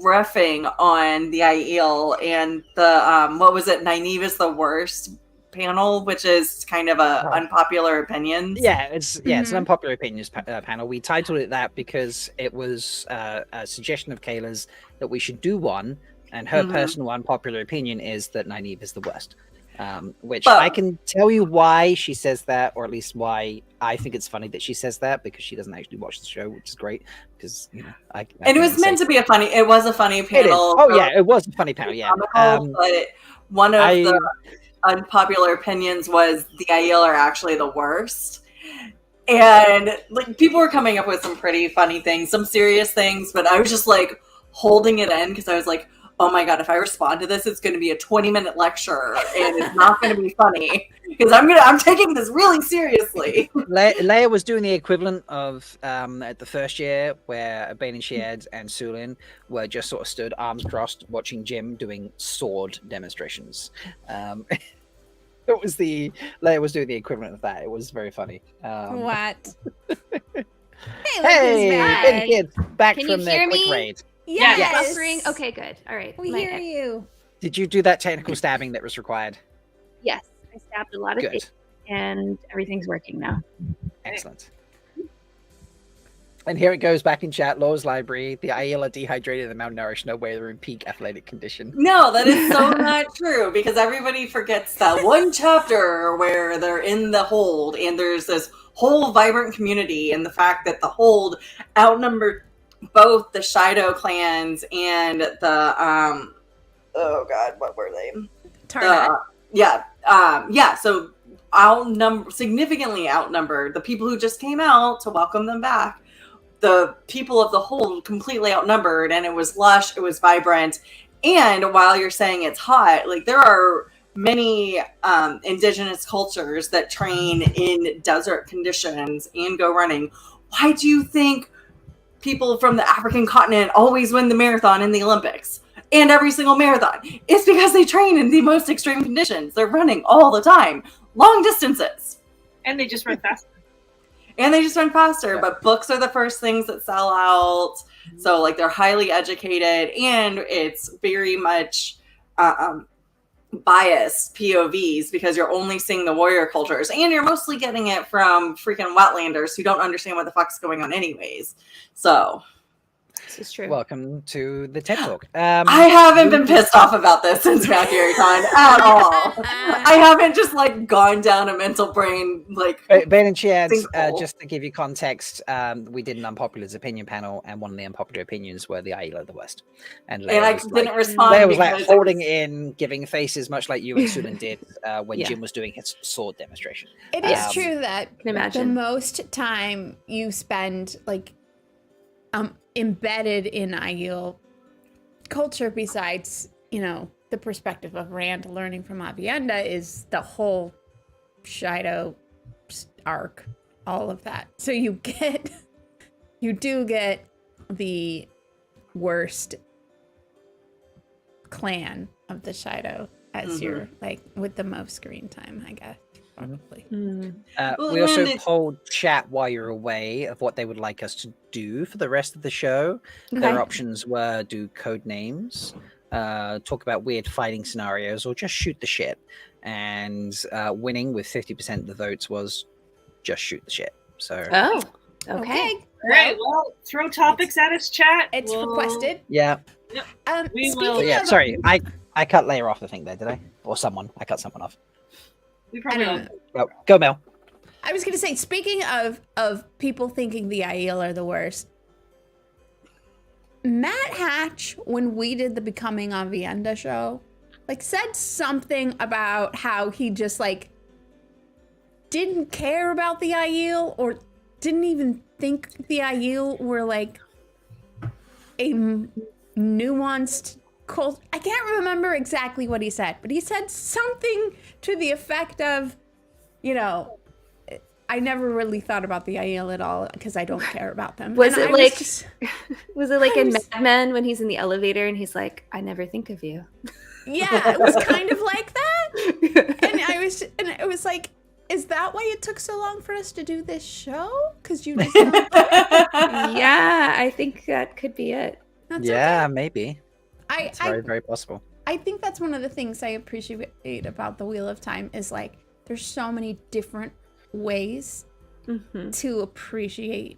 S2: reffing on the Aiel and the what was it? Nynaeve is the worst panel, which is kind of a unpopular opinions.
S1: Yeah, it's an unpopular opinions panel. We titled it that because it was a suggestion of Kayla's that we should do one, and her personal unpopular opinion is that Nynaeve is the worst. Which I can tell you why she says that, or at least why I think it's funny that she says that, because she doesn't actually watch the show, which is great. Because
S2: And it was meant to be a funny. It was a funny panel.
S1: Oh yeah, it was a funny panel. Yeah,
S2: but one of the unpopular opinions was the Aiel are actually the worst. And like people were coming up with some pretty funny things, some serious things, but I was just like holding it in because I was like, oh my God, if I respond to this, it's going to be a 20-minute lecture and it's not going to be funny because I'm taking this really seriously.
S1: Leigh-A was doing the equivalent of at the first year where Bain&Chiad and Sulin were just sort of stood arms crossed watching Jim doing sword demonstrations. Leigh-A was doing the equivalent of that. It was very funny.
S4: What?
S1: Hey, Bain&Chiad, back
S5: Can
S1: from
S5: you
S1: their
S5: hear
S1: quick
S5: me?
S1: raid.
S4: Yes.
S5: Buffering? Okay, good. All right.
S4: We hear you.
S1: Did you do that technical stabbing that was required?
S5: Yes, I stabbed a lot of
S1: Good.
S5: things, and everything's working now.
S1: Excellent. And here it goes back in chat. Laura's library. The Aiel are dehydrated and malnourished. No way they're in peak athletic condition.
S2: No, that is so not true because everybody forgets that one chapter where they're in the hold and there's this whole vibrant community, and the fact that the hold outnumbered both the Shido clans and the oh God, what were they?
S4: Tarnak.
S2: So significantly outnumbered the people who just came out to welcome them back. The people of the whole completely outnumbered, and it was lush, it was vibrant. And while you're saying it's hot, like there are many indigenous cultures that train in desert conditions and go running. Why do you think people from the African continent always win the marathon in the Olympics and every single marathon? It's because they train in the most extreme conditions. They're running all the time, long distances.
S3: And they just run faster.
S2: But books are the first things that sell out. So like they're highly educated, and it's very much biased POVs because you're only seeing the warrior cultures, and you're mostly getting it from freaking Wetlanders who don't understand what the fuck's going on anyways. So
S5: This is true.
S1: Welcome to the TED Talk.
S2: I haven't been pissed off about this since Malkier Con at all. I haven't just like gone down a mental brain like.
S1: Bain&Chiad,
S2: sinkhole.
S1: just to give you context, we did an unpopular opinion panel, and one of the unpopular opinions were the Aiel are the worst. And
S2: I didn't respond.
S1: Leigh-A was like
S2: because
S1: holding in, giving faces, much like you and Sulan did when
S5: Yeah.
S1: Jim was doing his sword demonstration.
S4: It is true that
S5: Can imagine.
S4: the most time you spend like embedded in Aiel culture, besides the perspective of Rand learning from Aviendha, is the whole Shido arc, all of that. So you do get the worst clan of the Shido as you're like with the most screen time, I guess. Probably.
S2: Well,
S1: We also
S2: Rand,
S1: polled chat while you're away of what they would like us to do for the rest of the show.
S5: Okay.
S1: Their options were do code names, talk about weird fighting scenarios, or just shoot the shit. And winning with 50% of the votes was just shoot the shit. So
S5: Oh, okay.
S3: All right, well, throw topics at us, chat.
S4: It's
S3: We'll-
S4: requested.
S1: yeah,
S3: We
S4: Speaking
S3: will-
S1: yeah.
S4: of,
S1: Sorry, I cut Leigh-A off. I think there did I, or someone? I cut someone off.
S3: We probably
S4: I
S3: don't.
S4: don't
S1: Go Mel.
S4: I was gonna say, speaking of people thinking the Aiel are the worst, Matt Hatch, when we did the Becoming Aviendha show, like said something about how he just like didn't care about the Aiel, or didn't even think the Aiel were like a nuanced cult. I can't remember exactly what he said, but he said something to the effect of, I never really thought about the Aiel at all because I don't care about them.
S5: Was
S4: And
S5: it
S4: I
S5: like-
S4: just-
S5: Was it like
S4: I
S5: in
S4: was-
S5: Mad Men when he's in the elevator and he's like, I never think of you?
S4: yeah, it was kind of like that. And it was like, is that why it took so long for us to do this show? Because you just don't
S5: Yeah, I think that could be it.
S4: That's
S1: Yeah,
S4: okay.
S1: maybe.
S4: I
S1: It's very, very possible.
S4: I think that's one of the things I appreciate about the Wheel of Time is like there's so many different ways
S5: Mm-hmm.
S4: to appreciate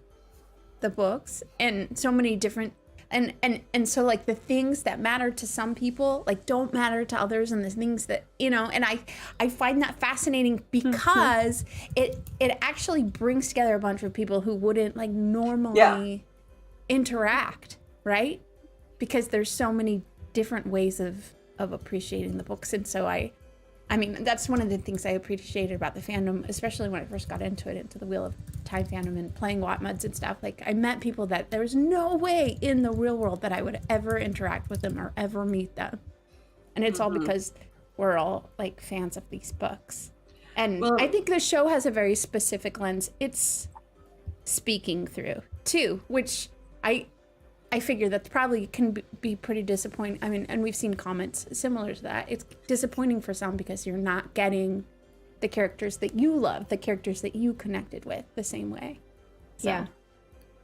S4: the books, and so many different and so like the things that matter to some people like don't matter to others, and the things that and I find that fascinating because it actually brings together a bunch of people who wouldn't like normally interact, right? Because there's so many different ways of appreciating the books. And so I mean, that's one of the things I appreciated about the fandom, especially when I first got into the Wheel of Time fandom and playing Wattmuds and stuff. Like, I met people that there was no way in the real world that I would ever interact with them or ever meet them. And it's all because we're all, like, fans of these books. And I think the show has a very specific lens it's speaking through, too, which I figure that probably can be pretty disappointing. I mean, and we've seen comments similar to that. It's disappointing for some because you're not getting the characters that you love, the characters that you connected with the same way. So,
S5: Yeah.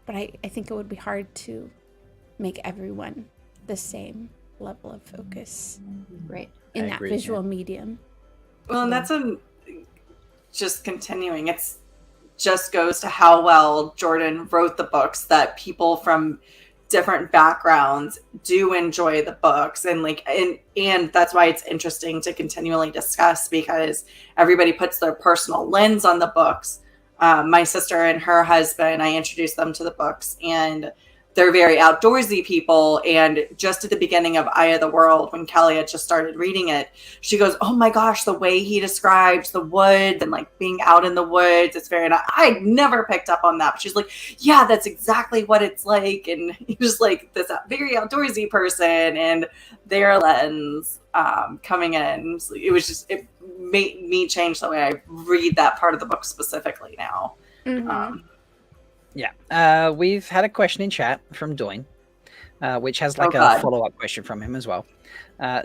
S4: But I think it would be hard to make everyone the same level of focus
S5: Right.
S4: in
S1: I
S4: that
S1: agree,
S4: visual medium.
S2: Well, and that's just continuing. It's just goes to how well Jordan wrote the books that people from different backgrounds do enjoy the books, and that's why it's interesting to continually discuss, because everybody puts their personal lens on the books. My sister and her husband, I introduced them to the books, and they're very outdoorsy people. And just at the beginning of Eye of the World, when Kelly had just started reading it, she goes, "Oh my gosh, the way he describes the woods and like being out in the woods, it's very." And I'd never picked up on that. But she's like, "Yeah, that's exactly what it's like." And just like this very outdoorsy person and their lens coming in, so it made me change the way I read that part of the book specifically now.
S1: Yeah, we've had a question in chat from Doyne, which has like
S2: God.
S1: a follow-up question from him as well.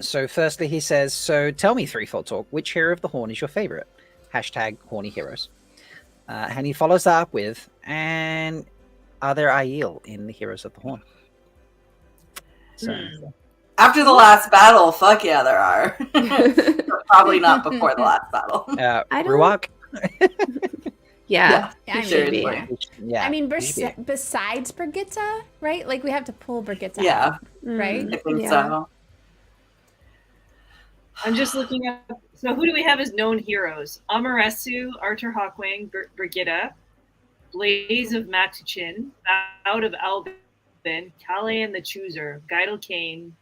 S1: So firstly, he says, so tell me, Three Thought Talk, which hero of the Horn is your favorite? Hashtag horny heroes. And he follows that up with, and are there Aiel in the Heroes of the Horn? So,
S2: After the last battle, fuck yeah, there are. But probably not before the last battle.
S5: I don't-
S1: Ruak?
S5: Yeah.
S4: I mean,
S2: seriously.
S4: yeah.
S1: Yeah.
S4: I mean,
S1: he should be.
S4: besides Brigitte, right? Like we have to pull Brigitte
S2: Yeah.
S4: out, right?
S2: I think
S5: Yeah.
S2: so.
S3: I'm just looking up. So who do we have as known heroes? Amoresu, Arthur Hawkwing, Brigitte, Blaze of Matuchin, Out of Albin, Calais and the Chooser, Geidel Kane,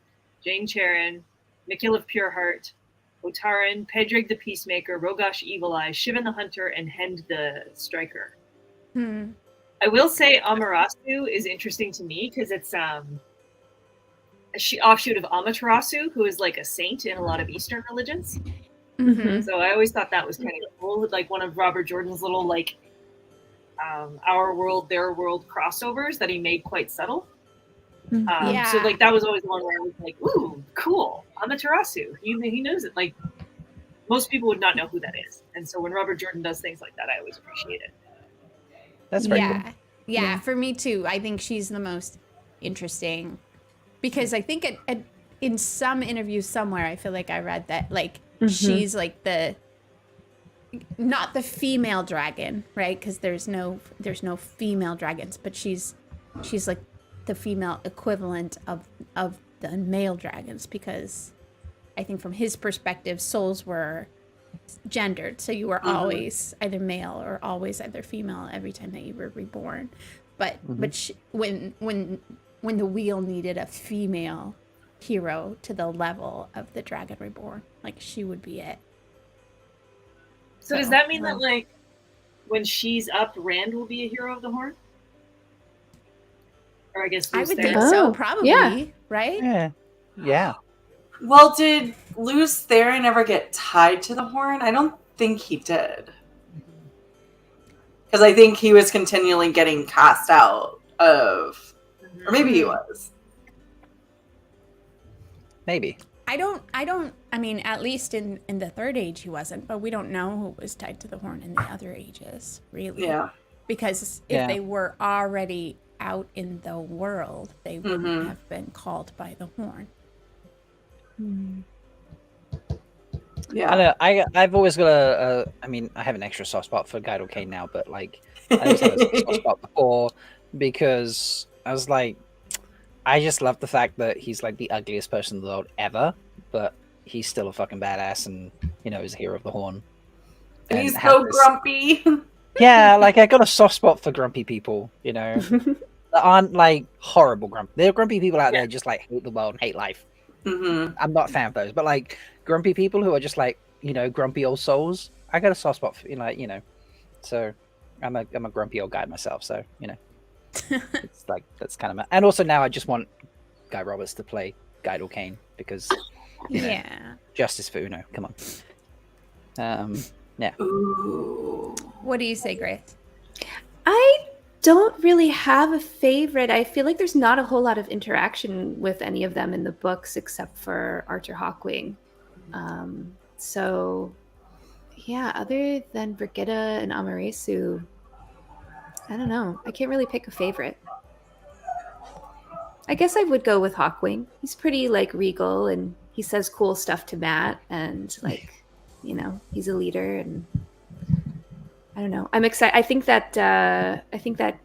S3: Jane Charon, Mikil of Pure Heart, Otaran, Pedrig the Peacemaker, Rogosh Evil Eye, Shivan the Hunter, and Hend the Striker. I will say Amorasu is interesting to me because it's a offshoot of Amaterasu, who is like a saint in a lot of Eastern religions.
S4: Mm-hmm.
S3: So I always thought that was kind of cool, like one of Robert Jordan's little like our world, their world crossovers that he made quite subtle.
S4: Yeah.
S3: So like that was always one where I was like, ooh, cool, Amaterasu. He knows it. Like most people would not know who that is, and so when Robert Jordan does things like that, I always appreciate it.
S1: That's very
S4: yeah.
S1: cool.
S4: Yeah, for me too. I think she's the most interesting because I think in some interviews somewhere, I feel like I read that like she's like not the female dragon, right? Because there's no female dragons, but she's like the female equivalent of the male dragons because I think from his perspective, souls were gendered, so you were always either male or always either female every time that you were reborn. But when the wheel needed a female hero to the level of the Dragon Reborn, like she would be it.
S3: So does that mean that like when she's up, Rand will be a hero of the Horn? Or I guess
S4: I would
S3: Luce
S4: think
S3: Theron?
S4: so,
S5: Oh,
S4: probably,
S5: yeah.
S4: right?
S1: Yeah. Yeah.
S2: Well, did Luce Theron ever get tied to the horn? I don't think he did. Because I think he was continually getting cast out of, or maybe he was.
S1: Maybe.
S4: I mean, at least in the third age he wasn't, but we don't know who was tied to the horn in the other ages, really.
S2: Yeah.
S4: Because if they were already out in the world, they wouldn't have been called by the horn.
S2: Yeah.
S1: I know. I've always got I mean, I have an extra soft spot for Guido Kane now, but like, I always had a soft spot before because I was like, I just love the fact that he's like the ugliest person in the world ever, but he's still a fucking badass and, you know, he's a hero of the horn.
S2: And he's
S1: has
S2: so
S1: this-
S2: grumpy.
S1: Yeah, like I got a soft spot for grumpy people, you know, that aren't like horrible grumpy. There are grumpy people out there just like hate the world and hate life. I'm not a fan of those, but like grumpy people who are just like, you know, grumpy old souls. I got a soft spot for, like, you know, so I'm a grumpy old guy myself. So, you know, it's like, that's kind of, and also now I just want Guy Roberts to play Guido Kane because, you know, justice for Uno. Come on. Yeah.
S2: Ooh.
S4: What do you say, Grace?
S5: I don't really have a favorite. I feel like there's not a whole lot of interaction with any of them in the books except for Arthur Hawkwing. So, yeah, other than Brigitte and Amoresu, I don't know. I can't really pick a favorite. I guess I would go with Hawkwing. He's pretty, like, regal, and he says cool stuff to Matt, and, like, you know, he's a leader, and I don't know. I'm excited. I think that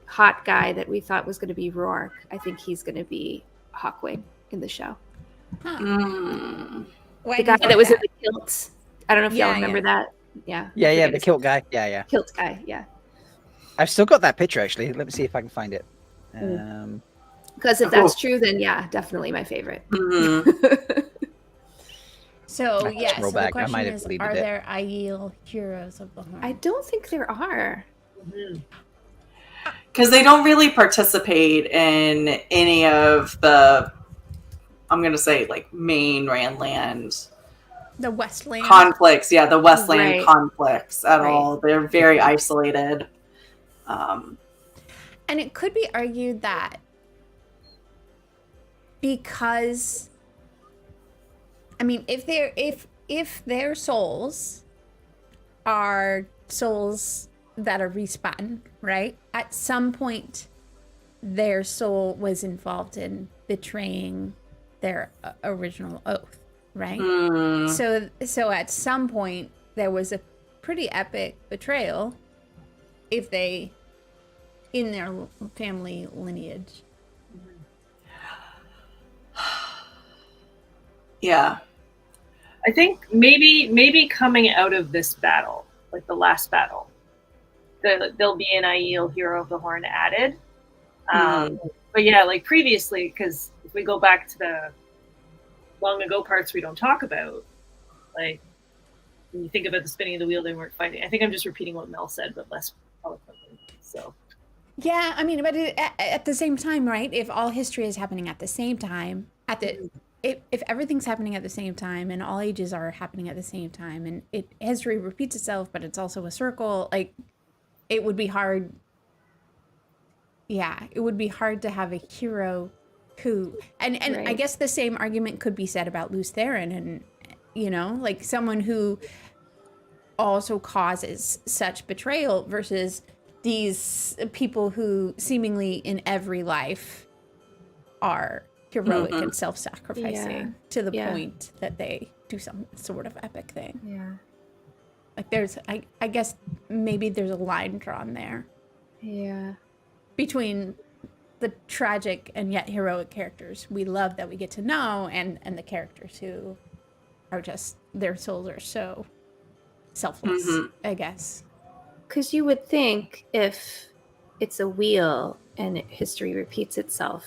S5: hot guy that we thought was going to be Rourke, I think he's going to be Hawkwing in the show.
S4: Why
S5: The
S4: do
S5: guy
S4: you
S5: that
S4: think
S5: was in the kilt. I don't know if y'all
S4: Yeah,
S5: remember that. Yeah.
S1: Yeah, the kilt guy. Yeah.
S5: Kilt guy, yeah.
S1: I've still got that picture actually. Let me see if I can find it.
S5: Because if that's true, then yeah, definitely my favorite.
S4: So,
S1: I
S4: yeah,
S1: scroll
S4: so the
S1: back. I might
S4: question
S1: have
S4: is,
S1: deleted
S4: are
S1: it.
S4: there Aiel heroes of the horn?
S5: I don't think there are.
S2: Because they don't really participate in any of the, I'm going to say, like, main Randland
S4: The Westland.
S2: conflicts. Yeah, the Westland
S5: Right.
S2: conflicts at
S4: Right.
S2: all. They're very isolated.
S4: And it could be argued that because, I mean, if their souls are souls that are respawn, right? At some point, their soul was involved in betraying their original oath, right? So at some point, there was a pretty epic betrayal if they in their family lineage.
S2: Yeah.
S3: I think maybe coming out of this battle, like the last battle, there'll be an Aiel Hero of the Horn added. But yeah, like previously, because if we go back to the long ago parts we don't talk about, like when you think about the spinning of the wheel, they weren't fighting. I think I'm just repeating what Mel said, but less eloquently. So.
S4: Yeah, I mean, but at the same time, right? If all history is happening at the same time, if everything's happening at the same time and all ages are happening at the same time, and history repeats itself, but it's also a circle, like it would be hard. Yeah, it would be hard to have a hero who, and
S5: Right.
S4: I guess the same argument could be said about Leigh Theron, and like someone who also causes such betrayal versus these people who seemingly in every life are heroic and self-sacrificing to the point that they do some sort of epic thing.
S5: Yeah.
S4: Like there's, I guess maybe there's a line drawn there.
S5: Yeah.
S4: Between the tragic and yet heroic characters we love that we get to know and the characters who are just, their souls are so selfless, I guess.
S5: Because you would think if it's a wheel and history repeats itself,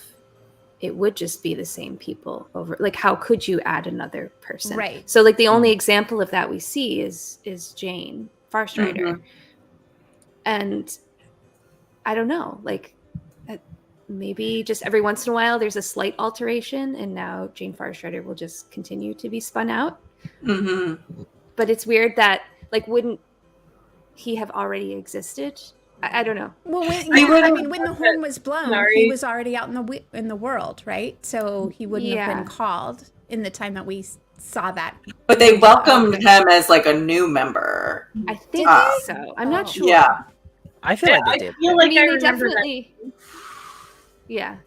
S5: it would just be the same people over. Like, how could you add another person?
S4: Right.
S5: So, like, the only example of that we see is Jane Farstrider. And I don't know, like, maybe just every once in a while there's a slight alteration, and now Jane Farstrider will just continue to be spun out. But it's weird that, like, wouldn't he have already existed? I don't know.
S4: Well, when the horn was blown, he was already out in the world, right? So he wouldn't have been called in the time that we saw that.
S2: But they welcomed him as like a new member.
S5: I think so. I'm not sure.
S2: Yeah.
S1: I feel like they did.
S3: I feel like I
S5: they
S3: remember
S5: definitely. Yeah,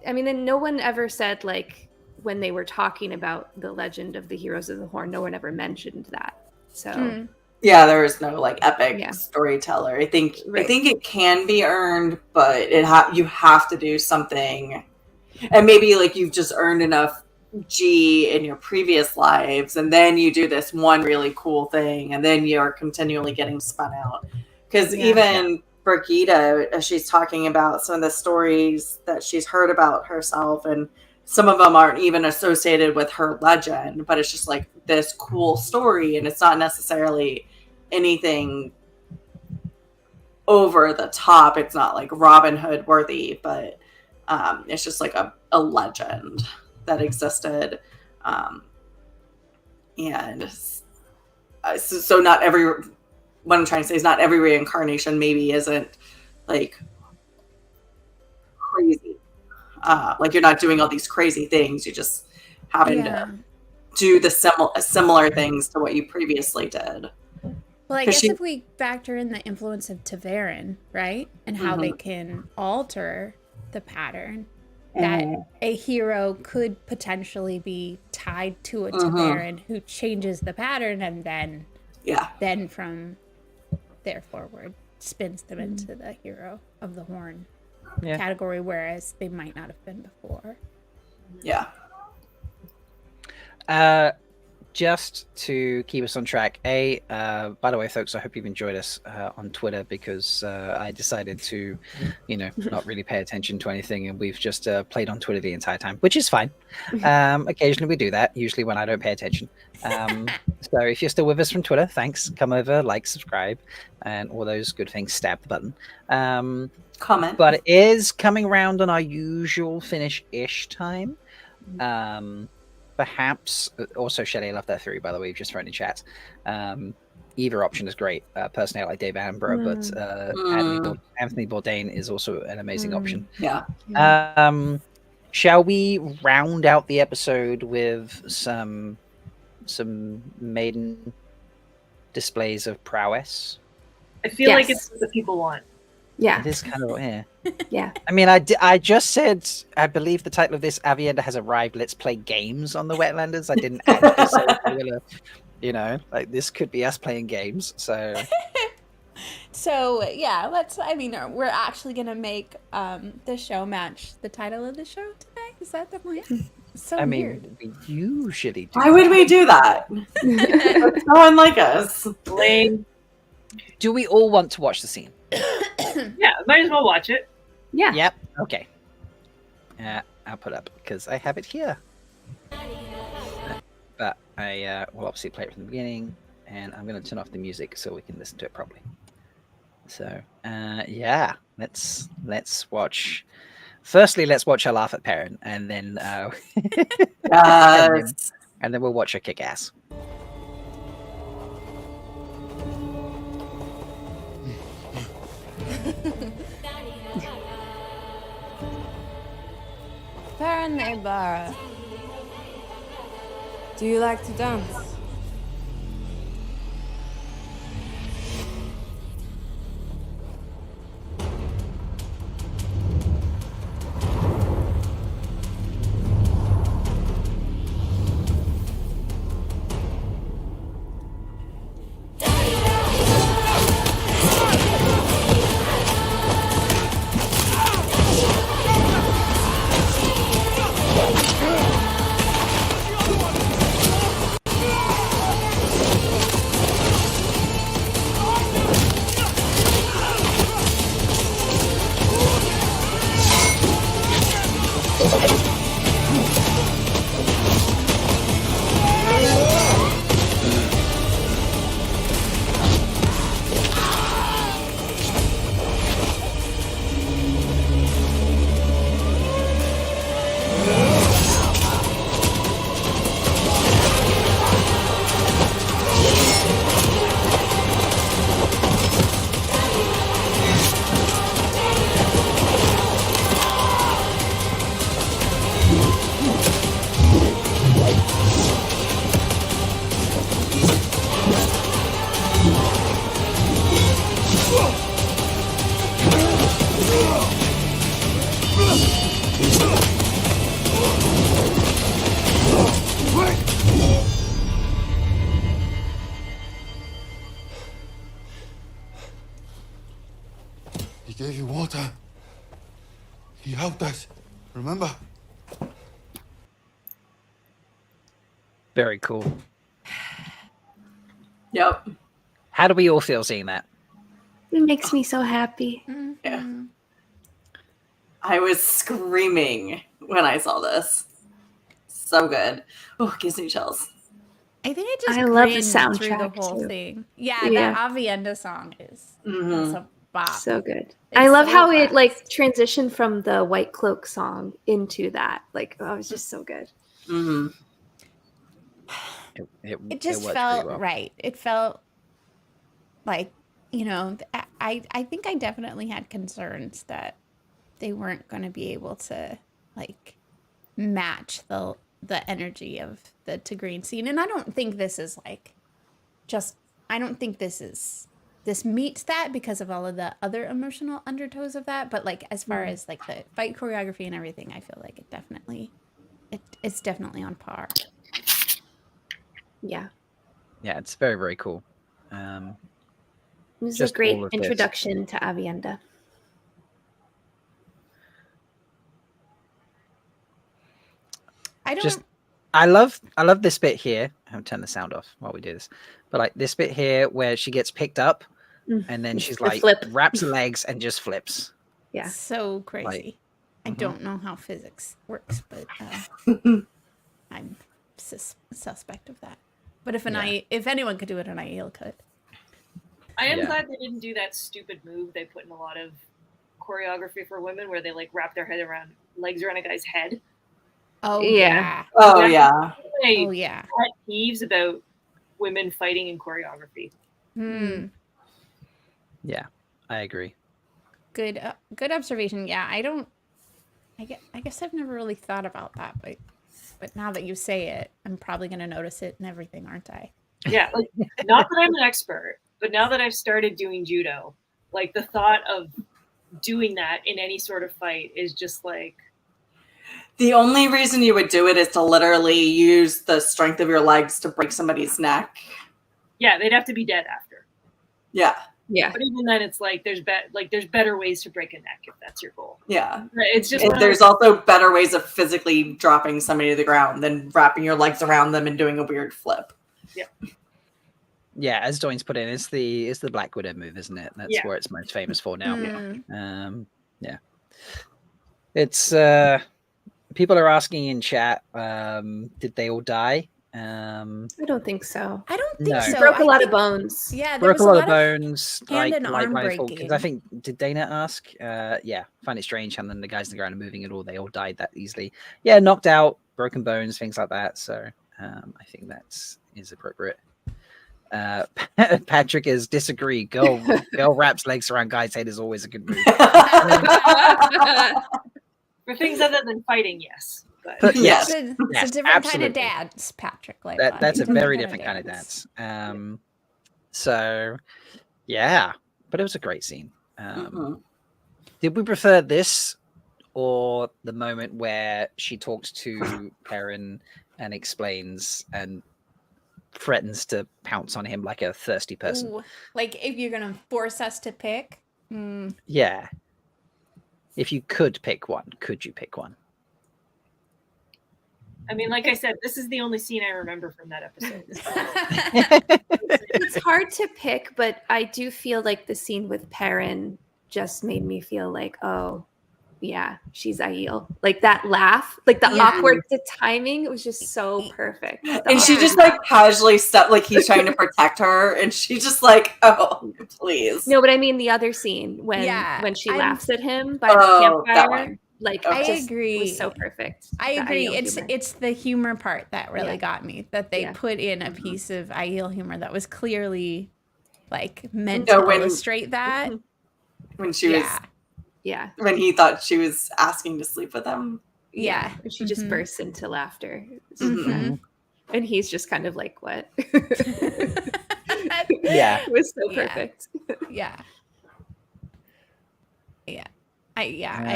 S5: I mean, and no one ever said, like, when they were talking about the legend of the Heroes of the Horn, no one ever mentioned that. So.
S2: Yeah, there is no like epic storyteller. I think it can be earned, but you have to do something, and maybe like you've just earned enough G in your previous lives, and then you do this one really cool thing, and then you're continually getting spun out. Because even Brigida, as she's talking about some of the stories that she's heard about herself, and some of them aren't even associated with her legend, but it's just like this cool story, and it's not necessarily anything over the top. It's not like Robin Hood worthy, but it's just like a legend that existed. And so not every, what I'm trying to say is not every reincarnation maybe isn't like crazy. Like you're not doing all these crazy things. You just happen to do the similar things to what you previously did.
S4: Well, I guess if we factor in the influence of Ta'Veren, right, and how they can alter the pattern, that a hero could potentially be tied to a Ta'Veren who changes the pattern, and then from there forward spins them into the hero of the horn category, whereas they might not have been before.
S2: Yeah.
S1: Just to keep us on track, by the way, folks, I hope you've enjoyed us on Twitter, because I decided to, not really pay attention to anything, and we've just played on Twitter the entire time, which is fine. Occasionally we do that, usually when I don't pay attention. So if you're still with us from Twitter, thanks. Come over, like, subscribe, and all those good things. Stab the button.
S2: Comment.
S1: But it is coming around on our usual finish-ish time. Perhaps also Shelly, I love that theory, by the way, you've just thrown in chat. Either option is great. Personally, I like Dave Attenborough, but Anthony Bourdain is also an amazing option.
S2: Yeah.
S1: Shall we round out the episode with some maiden displays of prowess?
S3: I feel like it's what the people want.
S5: Yeah.
S1: It is kind of,
S5: Yeah.
S1: I mean, I just said, I believe the title of this, Aviendha has arrived, let's play games on the Wetlanders. I didn't actually say we're gonna, like, this could be us playing games, so.
S4: So yeah, we're actually gonna make the show match the title of the show today. Is that the plan? So
S1: I
S4: weird.
S1: mean, we usually do.
S2: Why would we do that? That's so unlike us.
S3: Lame.
S1: Do we all want to watch the scene?
S3: Yeah, might as well watch it.
S5: Yeah.
S1: Yep. Okay. I'll put up because I have it here. But I will obviously play it from the beginning, and I'm going to turn off the music so we can listen to it properly. So yeah, let's watch. Firstly, let's watch her laugh at Perrin, and then
S2: Yes.
S1: and then we'll watch her kick ass.
S8: Perrin Ibarra. Do you like to dance?
S9: He gave you water. He helped us. Remember?
S1: Very cool.
S2: Yep.
S1: How do we all feel seeing that?
S5: It makes me so happy.
S2: Yeah. I was screaming when I saw this. So good. Oh, gives me chills.
S4: I think it just
S5: I love the
S4: grinned through the
S5: soundtrack,
S4: whole
S5: too.
S4: thing. Yeah,
S5: Yeah.
S4: that Aviendha song is
S2: Mhm.
S4: a bop.
S5: So good.
S4: It's
S5: I love
S4: so
S5: how it
S4: fast.
S5: like transitioned from the White Cloak song into that. Like, oh, it was just so good.
S2: Mhm.
S4: It just
S1: worked
S4: felt
S1: pretty well.
S4: right. It felt like, I think I definitely had concerns that they weren't going to be able to like match the energy of the Tigrine scene. And I don't think this is like I don't think this meets that because of all of the other emotional undertows of that, but like as far as like the fight choreography and everything, I feel like it's definitely on par.
S5: Yeah.
S1: Yeah, it's very, very cool.
S5: It was
S1: Just
S5: a great
S1: all of this.
S5: introduction to Aviendha.
S1: I love this bit here. I haven't turned the sound off while we do this, but like this bit here where she gets picked up and then she's
S5: The
S1: like
S5: flip.
S1: wraps her legs and just flips.
S5: Yeah.
S4: So crazy.
S1: Like,
S4: I don't know how physics works, but I'm suspect of that. But if anyone could do it, an Aiel could.
S3: I am
S1: Yeah.
S3: glad they didn't do that stupid move they put in a lot of choreography for women where they like wrap their legs around a guy's head.
S4: Oh
S5: Yeah.
S2: Oh,
S3: That's
S2: yeah.
S4: Oh yeah.
S3: pet peeves about women fighting in choreography.
S1: Yeah, I agree.
S4: Good observation. Yeah, I guess I've never really thought about that, but now that you say it, I'm probably going to notice it in everything, aren't I?
S3: Yeah, like not that I'm an expert, but now that I've started doing judo, like the thought of doing that in any sort of fight is just like
S2: The only reason you would do it is to literally use the strength of your legs to break somebody's neck.
S3: yeah, they'd have to be dead after.
S2: Yeah.
S5: Yeah.
S3: But even then, it's like there's better ways to break a neck if that's your goal.
S2: Yeah.
S3: It's just
S2: There's also better ways of physically dropping somebody to the ground than wrapping your legs around them and doing a weird flip.
S3: Yeah.
S1: Yeah, as Doyne's put in, it's the Black Widow move, isn't it? That's where it's most famous for now. Yeah. It's people are asking in chat, did they all die?
S5: I don't think so.
S4: I don't think
S1: No.
S4: so.
S5: Broke a
S4: I
S5: lot
S4: think-
S5: of bones.
S4: Yeah, there
S1: Broke
S4: was
S1: a lot of bones,
S4: hand and arm
S1: blindfold,
S4: breaking.
S1: because I think, did Dana ask? Yeah, find it strange, and then the guys on the ground are moving at all. They all died that easily. Yeah, knocked out, broken bones, things like that. So I think that's is appropriate. Patrick is disagree. Girl wraps legs around guy's head is always a good move.
S3: For things other than fighting, yes.
S1: But
S2: Yes.
S4: It's
S1: Yes,
S4: a different
S1: absolutely.
S4: kind of dance, Patrick. Like
S1: That's a very different kind of dance. So yeah, but it was a great scene. Did we prefer this or the moment where she talks to Perrin and explains and threatens to pounce on him like a thirsty person?
S4: Ooh, like if you're gonna force us to pick,
S1: Yeah. If you could pick one, could you pick one?
S3: I mean, like I said, this is the only scene I remember from that episode.
S5: It's hard to pick, but I do feel like the scene with Perrin just made me feel like, oh, yeah, she's Aiel. Like that laugh, like the awkward, the timing was just so perfect.
S2: And she just like casually stepped, like he's trying to protect her, and she just like, oh, please.
S5: No, but I mean the other scene when she laughs at him by the
S2: that
S5: campfire.
S2: one.
S5: Like
S4: I
S5: just
S4: agree.
S5: was so perfect.
S4: I
S5: the
S4: agree.
S5: Aiel humor.
S4: It's the humor part that really
S5: Yeah.
S4: got me. That they put in a piece of Aiel humor that was clearly like meant to illustrate that.
S2: When she was, when he thought she was asking to sleep with him.
S4: Yeah.
S5: And she just bursts into laughter.
S2: Mhm.
S5: And he's just kind of like, what?
S1: Yeah.
S5: It was so perfect.
S4: Yeah. I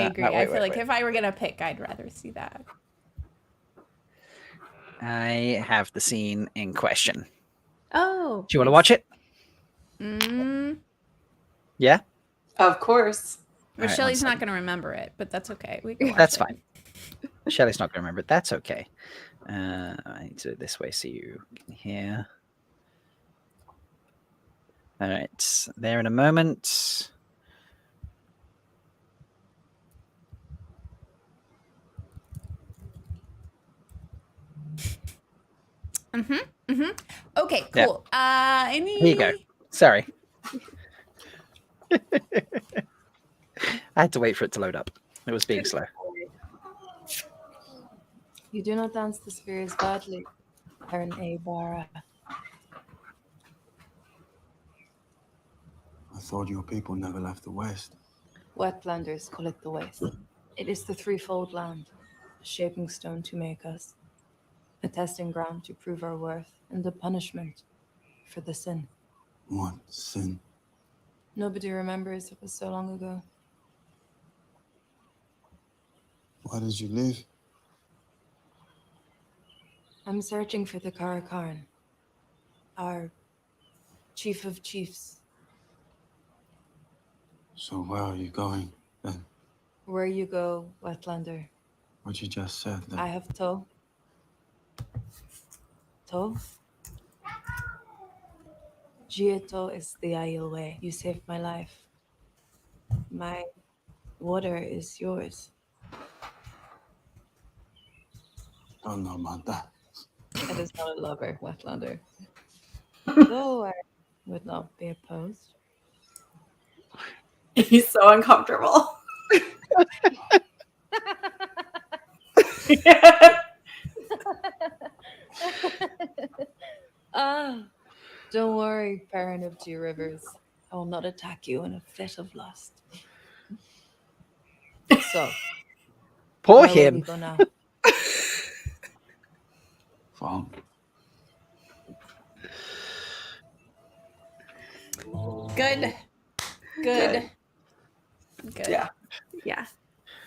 S4: agree. I feel like if I were gonna pick, I'd rather see that.
S1: I have the scene in question.
S5: Oh.
S1: Do you want to watch it? Yeah?
S2: Of course.
S4: Well,
S1: Alright,
S4: Shelly's
S1: one
S4: not gonna remember it, but that's okay. We can watch
S1: That's
S4: it.
S1: fine. Shelly's not going to remember it. That's okay. I need to do it this way so you can hear. All right. There in a moment.
S4: Okay,
S1: Yeah.
S4: cool.
S1: Here you go. Sorry. I had to wait for it to load up. It was being slow.
S8: You do not dance the spears badly, Bain&Chiad.
S9: I thought your people never left the West.
S8: Wetlanders call it the West. It is the threefold land, a shaping stone to make us, a testing ground to prove our worth, and a punishment for the sin.
S9: What sin?
S8: Nobody remembers, it was so long ago.
S9: Why did you leave?
S8: I'm searching for the Karakarn, our chief of chiefs.
S9: So where are you going then?
S8: Where you go, Wetlander.
S9: What you just said then?
S8: I have told. Told? Gieto is the Aiel way. You saved my life. My water is yours.
S9: Don't know about that.
S8: It is not a lover, Wetlander. Though I would not be opposed.
S2: He's so uncomfortable.
S8: Don't worry, parent of two rivers. I will not attack you in a fit of lust. So,
S1: Poor
S8: where will
S1: him.
S8: we go now?
S9: Phone.
S4: Good. Good.
S2: Yeah.
S5: Yeah.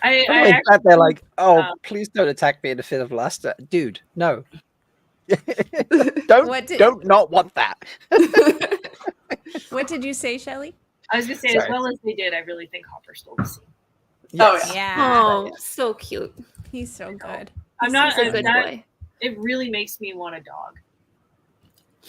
S3: I
S1: sat there like, oh,
S3: um,
S1: please don't attack me in a fit of lust. Dude, no. don't
S4: What did-
S1: don't not want that.
S4: What did you say, Shelly?
S3: I was gonna say,
S1: Sorry.
S3: as well as they did, I really think Hopper stole the scene.
S2: Oh,
S1: Yes.
S2: yeah.
S5: Oh, so cute.
S4: He's so good.
S3: I'm not
S5: He's a good boy.
S3: It really makes me want a dog.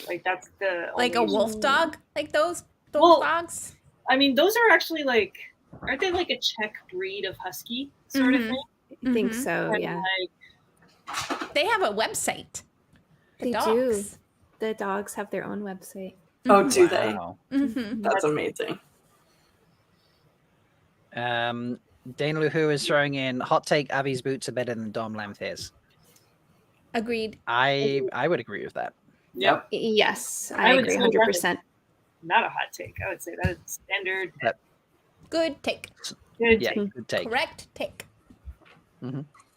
S3: Like that's the
S4: Like a
S3: only
S4: wolf
S3: issue.
S4: dog? Like those
S3: Well,
S4: dogs?
S3: I mean, those are actually like, aren't they like a Czech breed of husky sort of
S4: Mhm.
S3: thing?
S5: I think
S4: Mhm.
S5: so,
S3: And,
S5: yeah.
S3: like,
S4: They have a website.
S5: They do. The dogs have their own website.
S2: Oh, do they?
S1: Wow.
S4: Mm-hmm.
S2: That's amazing.
S1: Dana Luhu is throwing in hot take. Avi's boots are better than Dom Lamthier's.
S4: Agreed.
S1: I would agree with that.
S2: Yep.
S5: Yes,
S3: I
S5: I
S3: would
S5: agree
S3: say
S5: 100%.
S3: not a hot take. I would say that is standard.
S4: Good take.
S3: Good
S1: Yeah,
S3: take.
S1: good take.
S4: Correct take.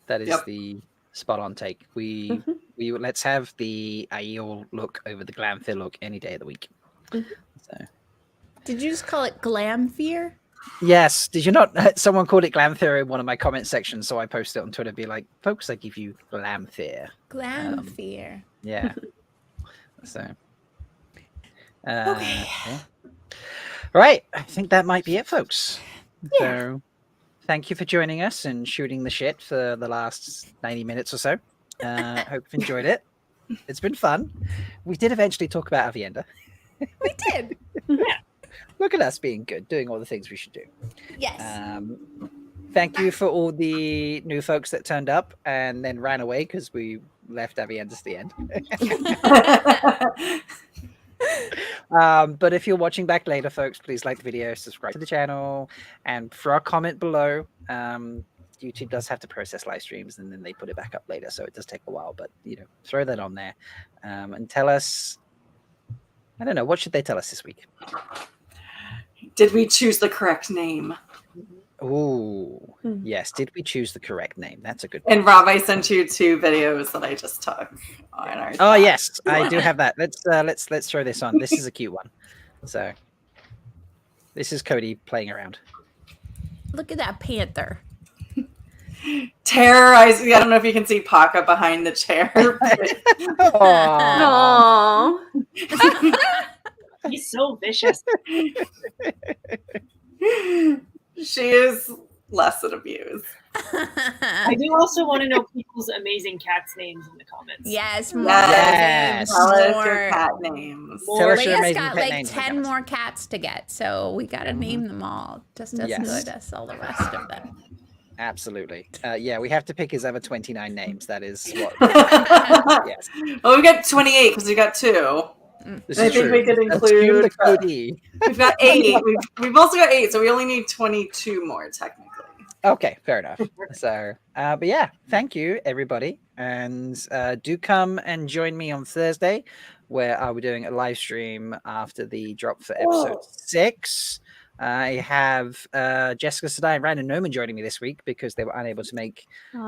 S1: That is
S2: Yep.
S1: the spot on take. We let's have the Aiel look over the Glamthir look any day of the week. So
S4: Did you just call it glam fear?
S1: yes, did you not? Someone called it Glamthir in one of my comment sections, so I posted it on Twitter. Be like, folks, I give you Glamthir.
S4: Glam fear.
S1: Yeah. So.
S4: Okay.
S1: Yeah. Right. I think that might be it, folks. So, thank you for joining us and shooting the shit for the last 90 minutes or so. Hope you've enjoyed it. It's been fun. We did eventually talk about Aviendha.
S4: We did.
S1: Look at us being good, doing all the things we should do.
S4: Yes.
S1: Thank you for all the new folks that turned up and then ran away because we left Aviendha at the end. But if you're watching back later, folks, please like the video, subscribe to the channel, and throw a comment below. YouTube does have to process live streams and then they put it back up later, so it does take a while, but throw that on there. And tell us, I don't know, what should they tell us this week?
S2: Did we choose the correct name?
S1: Oh, yes. Did we choose the correct name? That's a good
S2: And Rob, I sent you 2 videos that I just took on our
S1: Oh yes, I do have that. Let's throw this on. This is a cute one. So this is Cody playing around.
S4: Look at that panther.
S2: Terrorizing. I don't know if you can see Paka behind the chair.
S1: Aw.
S5: Aww.
S3: He's so vicious.
S2: She is less than abused.
S3: I do also want to know people's amazing cats' names in the comments.
S4: Yes, more
S1: Yes.
S4: names.
S2: Tell us your
S4: More.
S2: cat names.
S1: Tell us your
S4: Leia's
S1: amazing
S4: got
S1: pet
S4: like
S1: names in the
S4: 10
S1: comments.
S4: more cats to get, so we got to name them all just as
S1: Yes.
S4: good as all the rest of them.
S1: Absolutely. Yeah, we have to pick his other 29 names. That is what. Yes,
S2: Well, we got 28 because we got 2.
S1: this
S2: I
S1: is
S2: think
S1: true.
S2: we could
S1: Let's
S2: include-
S1: cue the Cody.
S2: We've got 8. We've also got 8, so we only need 22 more technically.
S1: Okay, fair enough. So, but yeah, thank you everybody, and do come and join me on Thursday, where I'll be doing a live stream after the drop for episode 6. I have Jessica Sedai and Random Noman joining me this week because they were unable to make the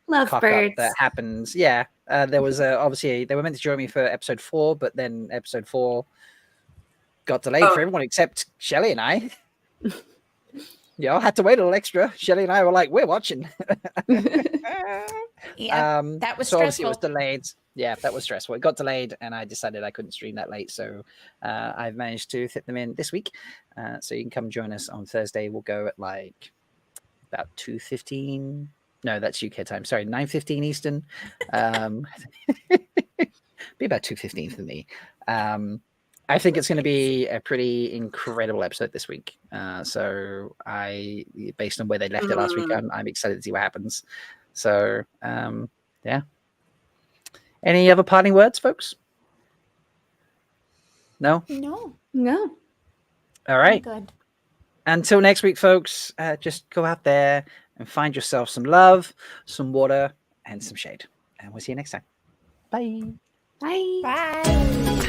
S1: cock up
S5: Lovebirds.
S1: that happens. Yeah, there was obviously they were meant to join me for episode 4, but then episode 4 got delayed for everyone except Shelly and I. I had to wait a little extra. Shelly and I were like, we're watching.
S4: Yeah, that was
S1: so obviously it was
S4: stressful.
S1: delayed. Yeah, that was stressful. It got delayed, and I decided I couldn't stream that late. So I've managed to fit them in this week. So you can come join us on Thursday. We'll go at like about 2:15. No, that's UK time. Sorry, 9:15 Eastern. Be about 2:15 for me. I think it's going to be a pretty incredible episode this week. So based on where they left it last week, I'm excited to see what happens. So, yeah. Any other parting words, folks? No?
S4: No.
S5: No.
S1: All right.
S4: Good.
S1: Until next week, folks, just go out there and find yourself some love, some water, and some shade. And we'll see you next time. Bye.
S5: Bye.
S4: Bye.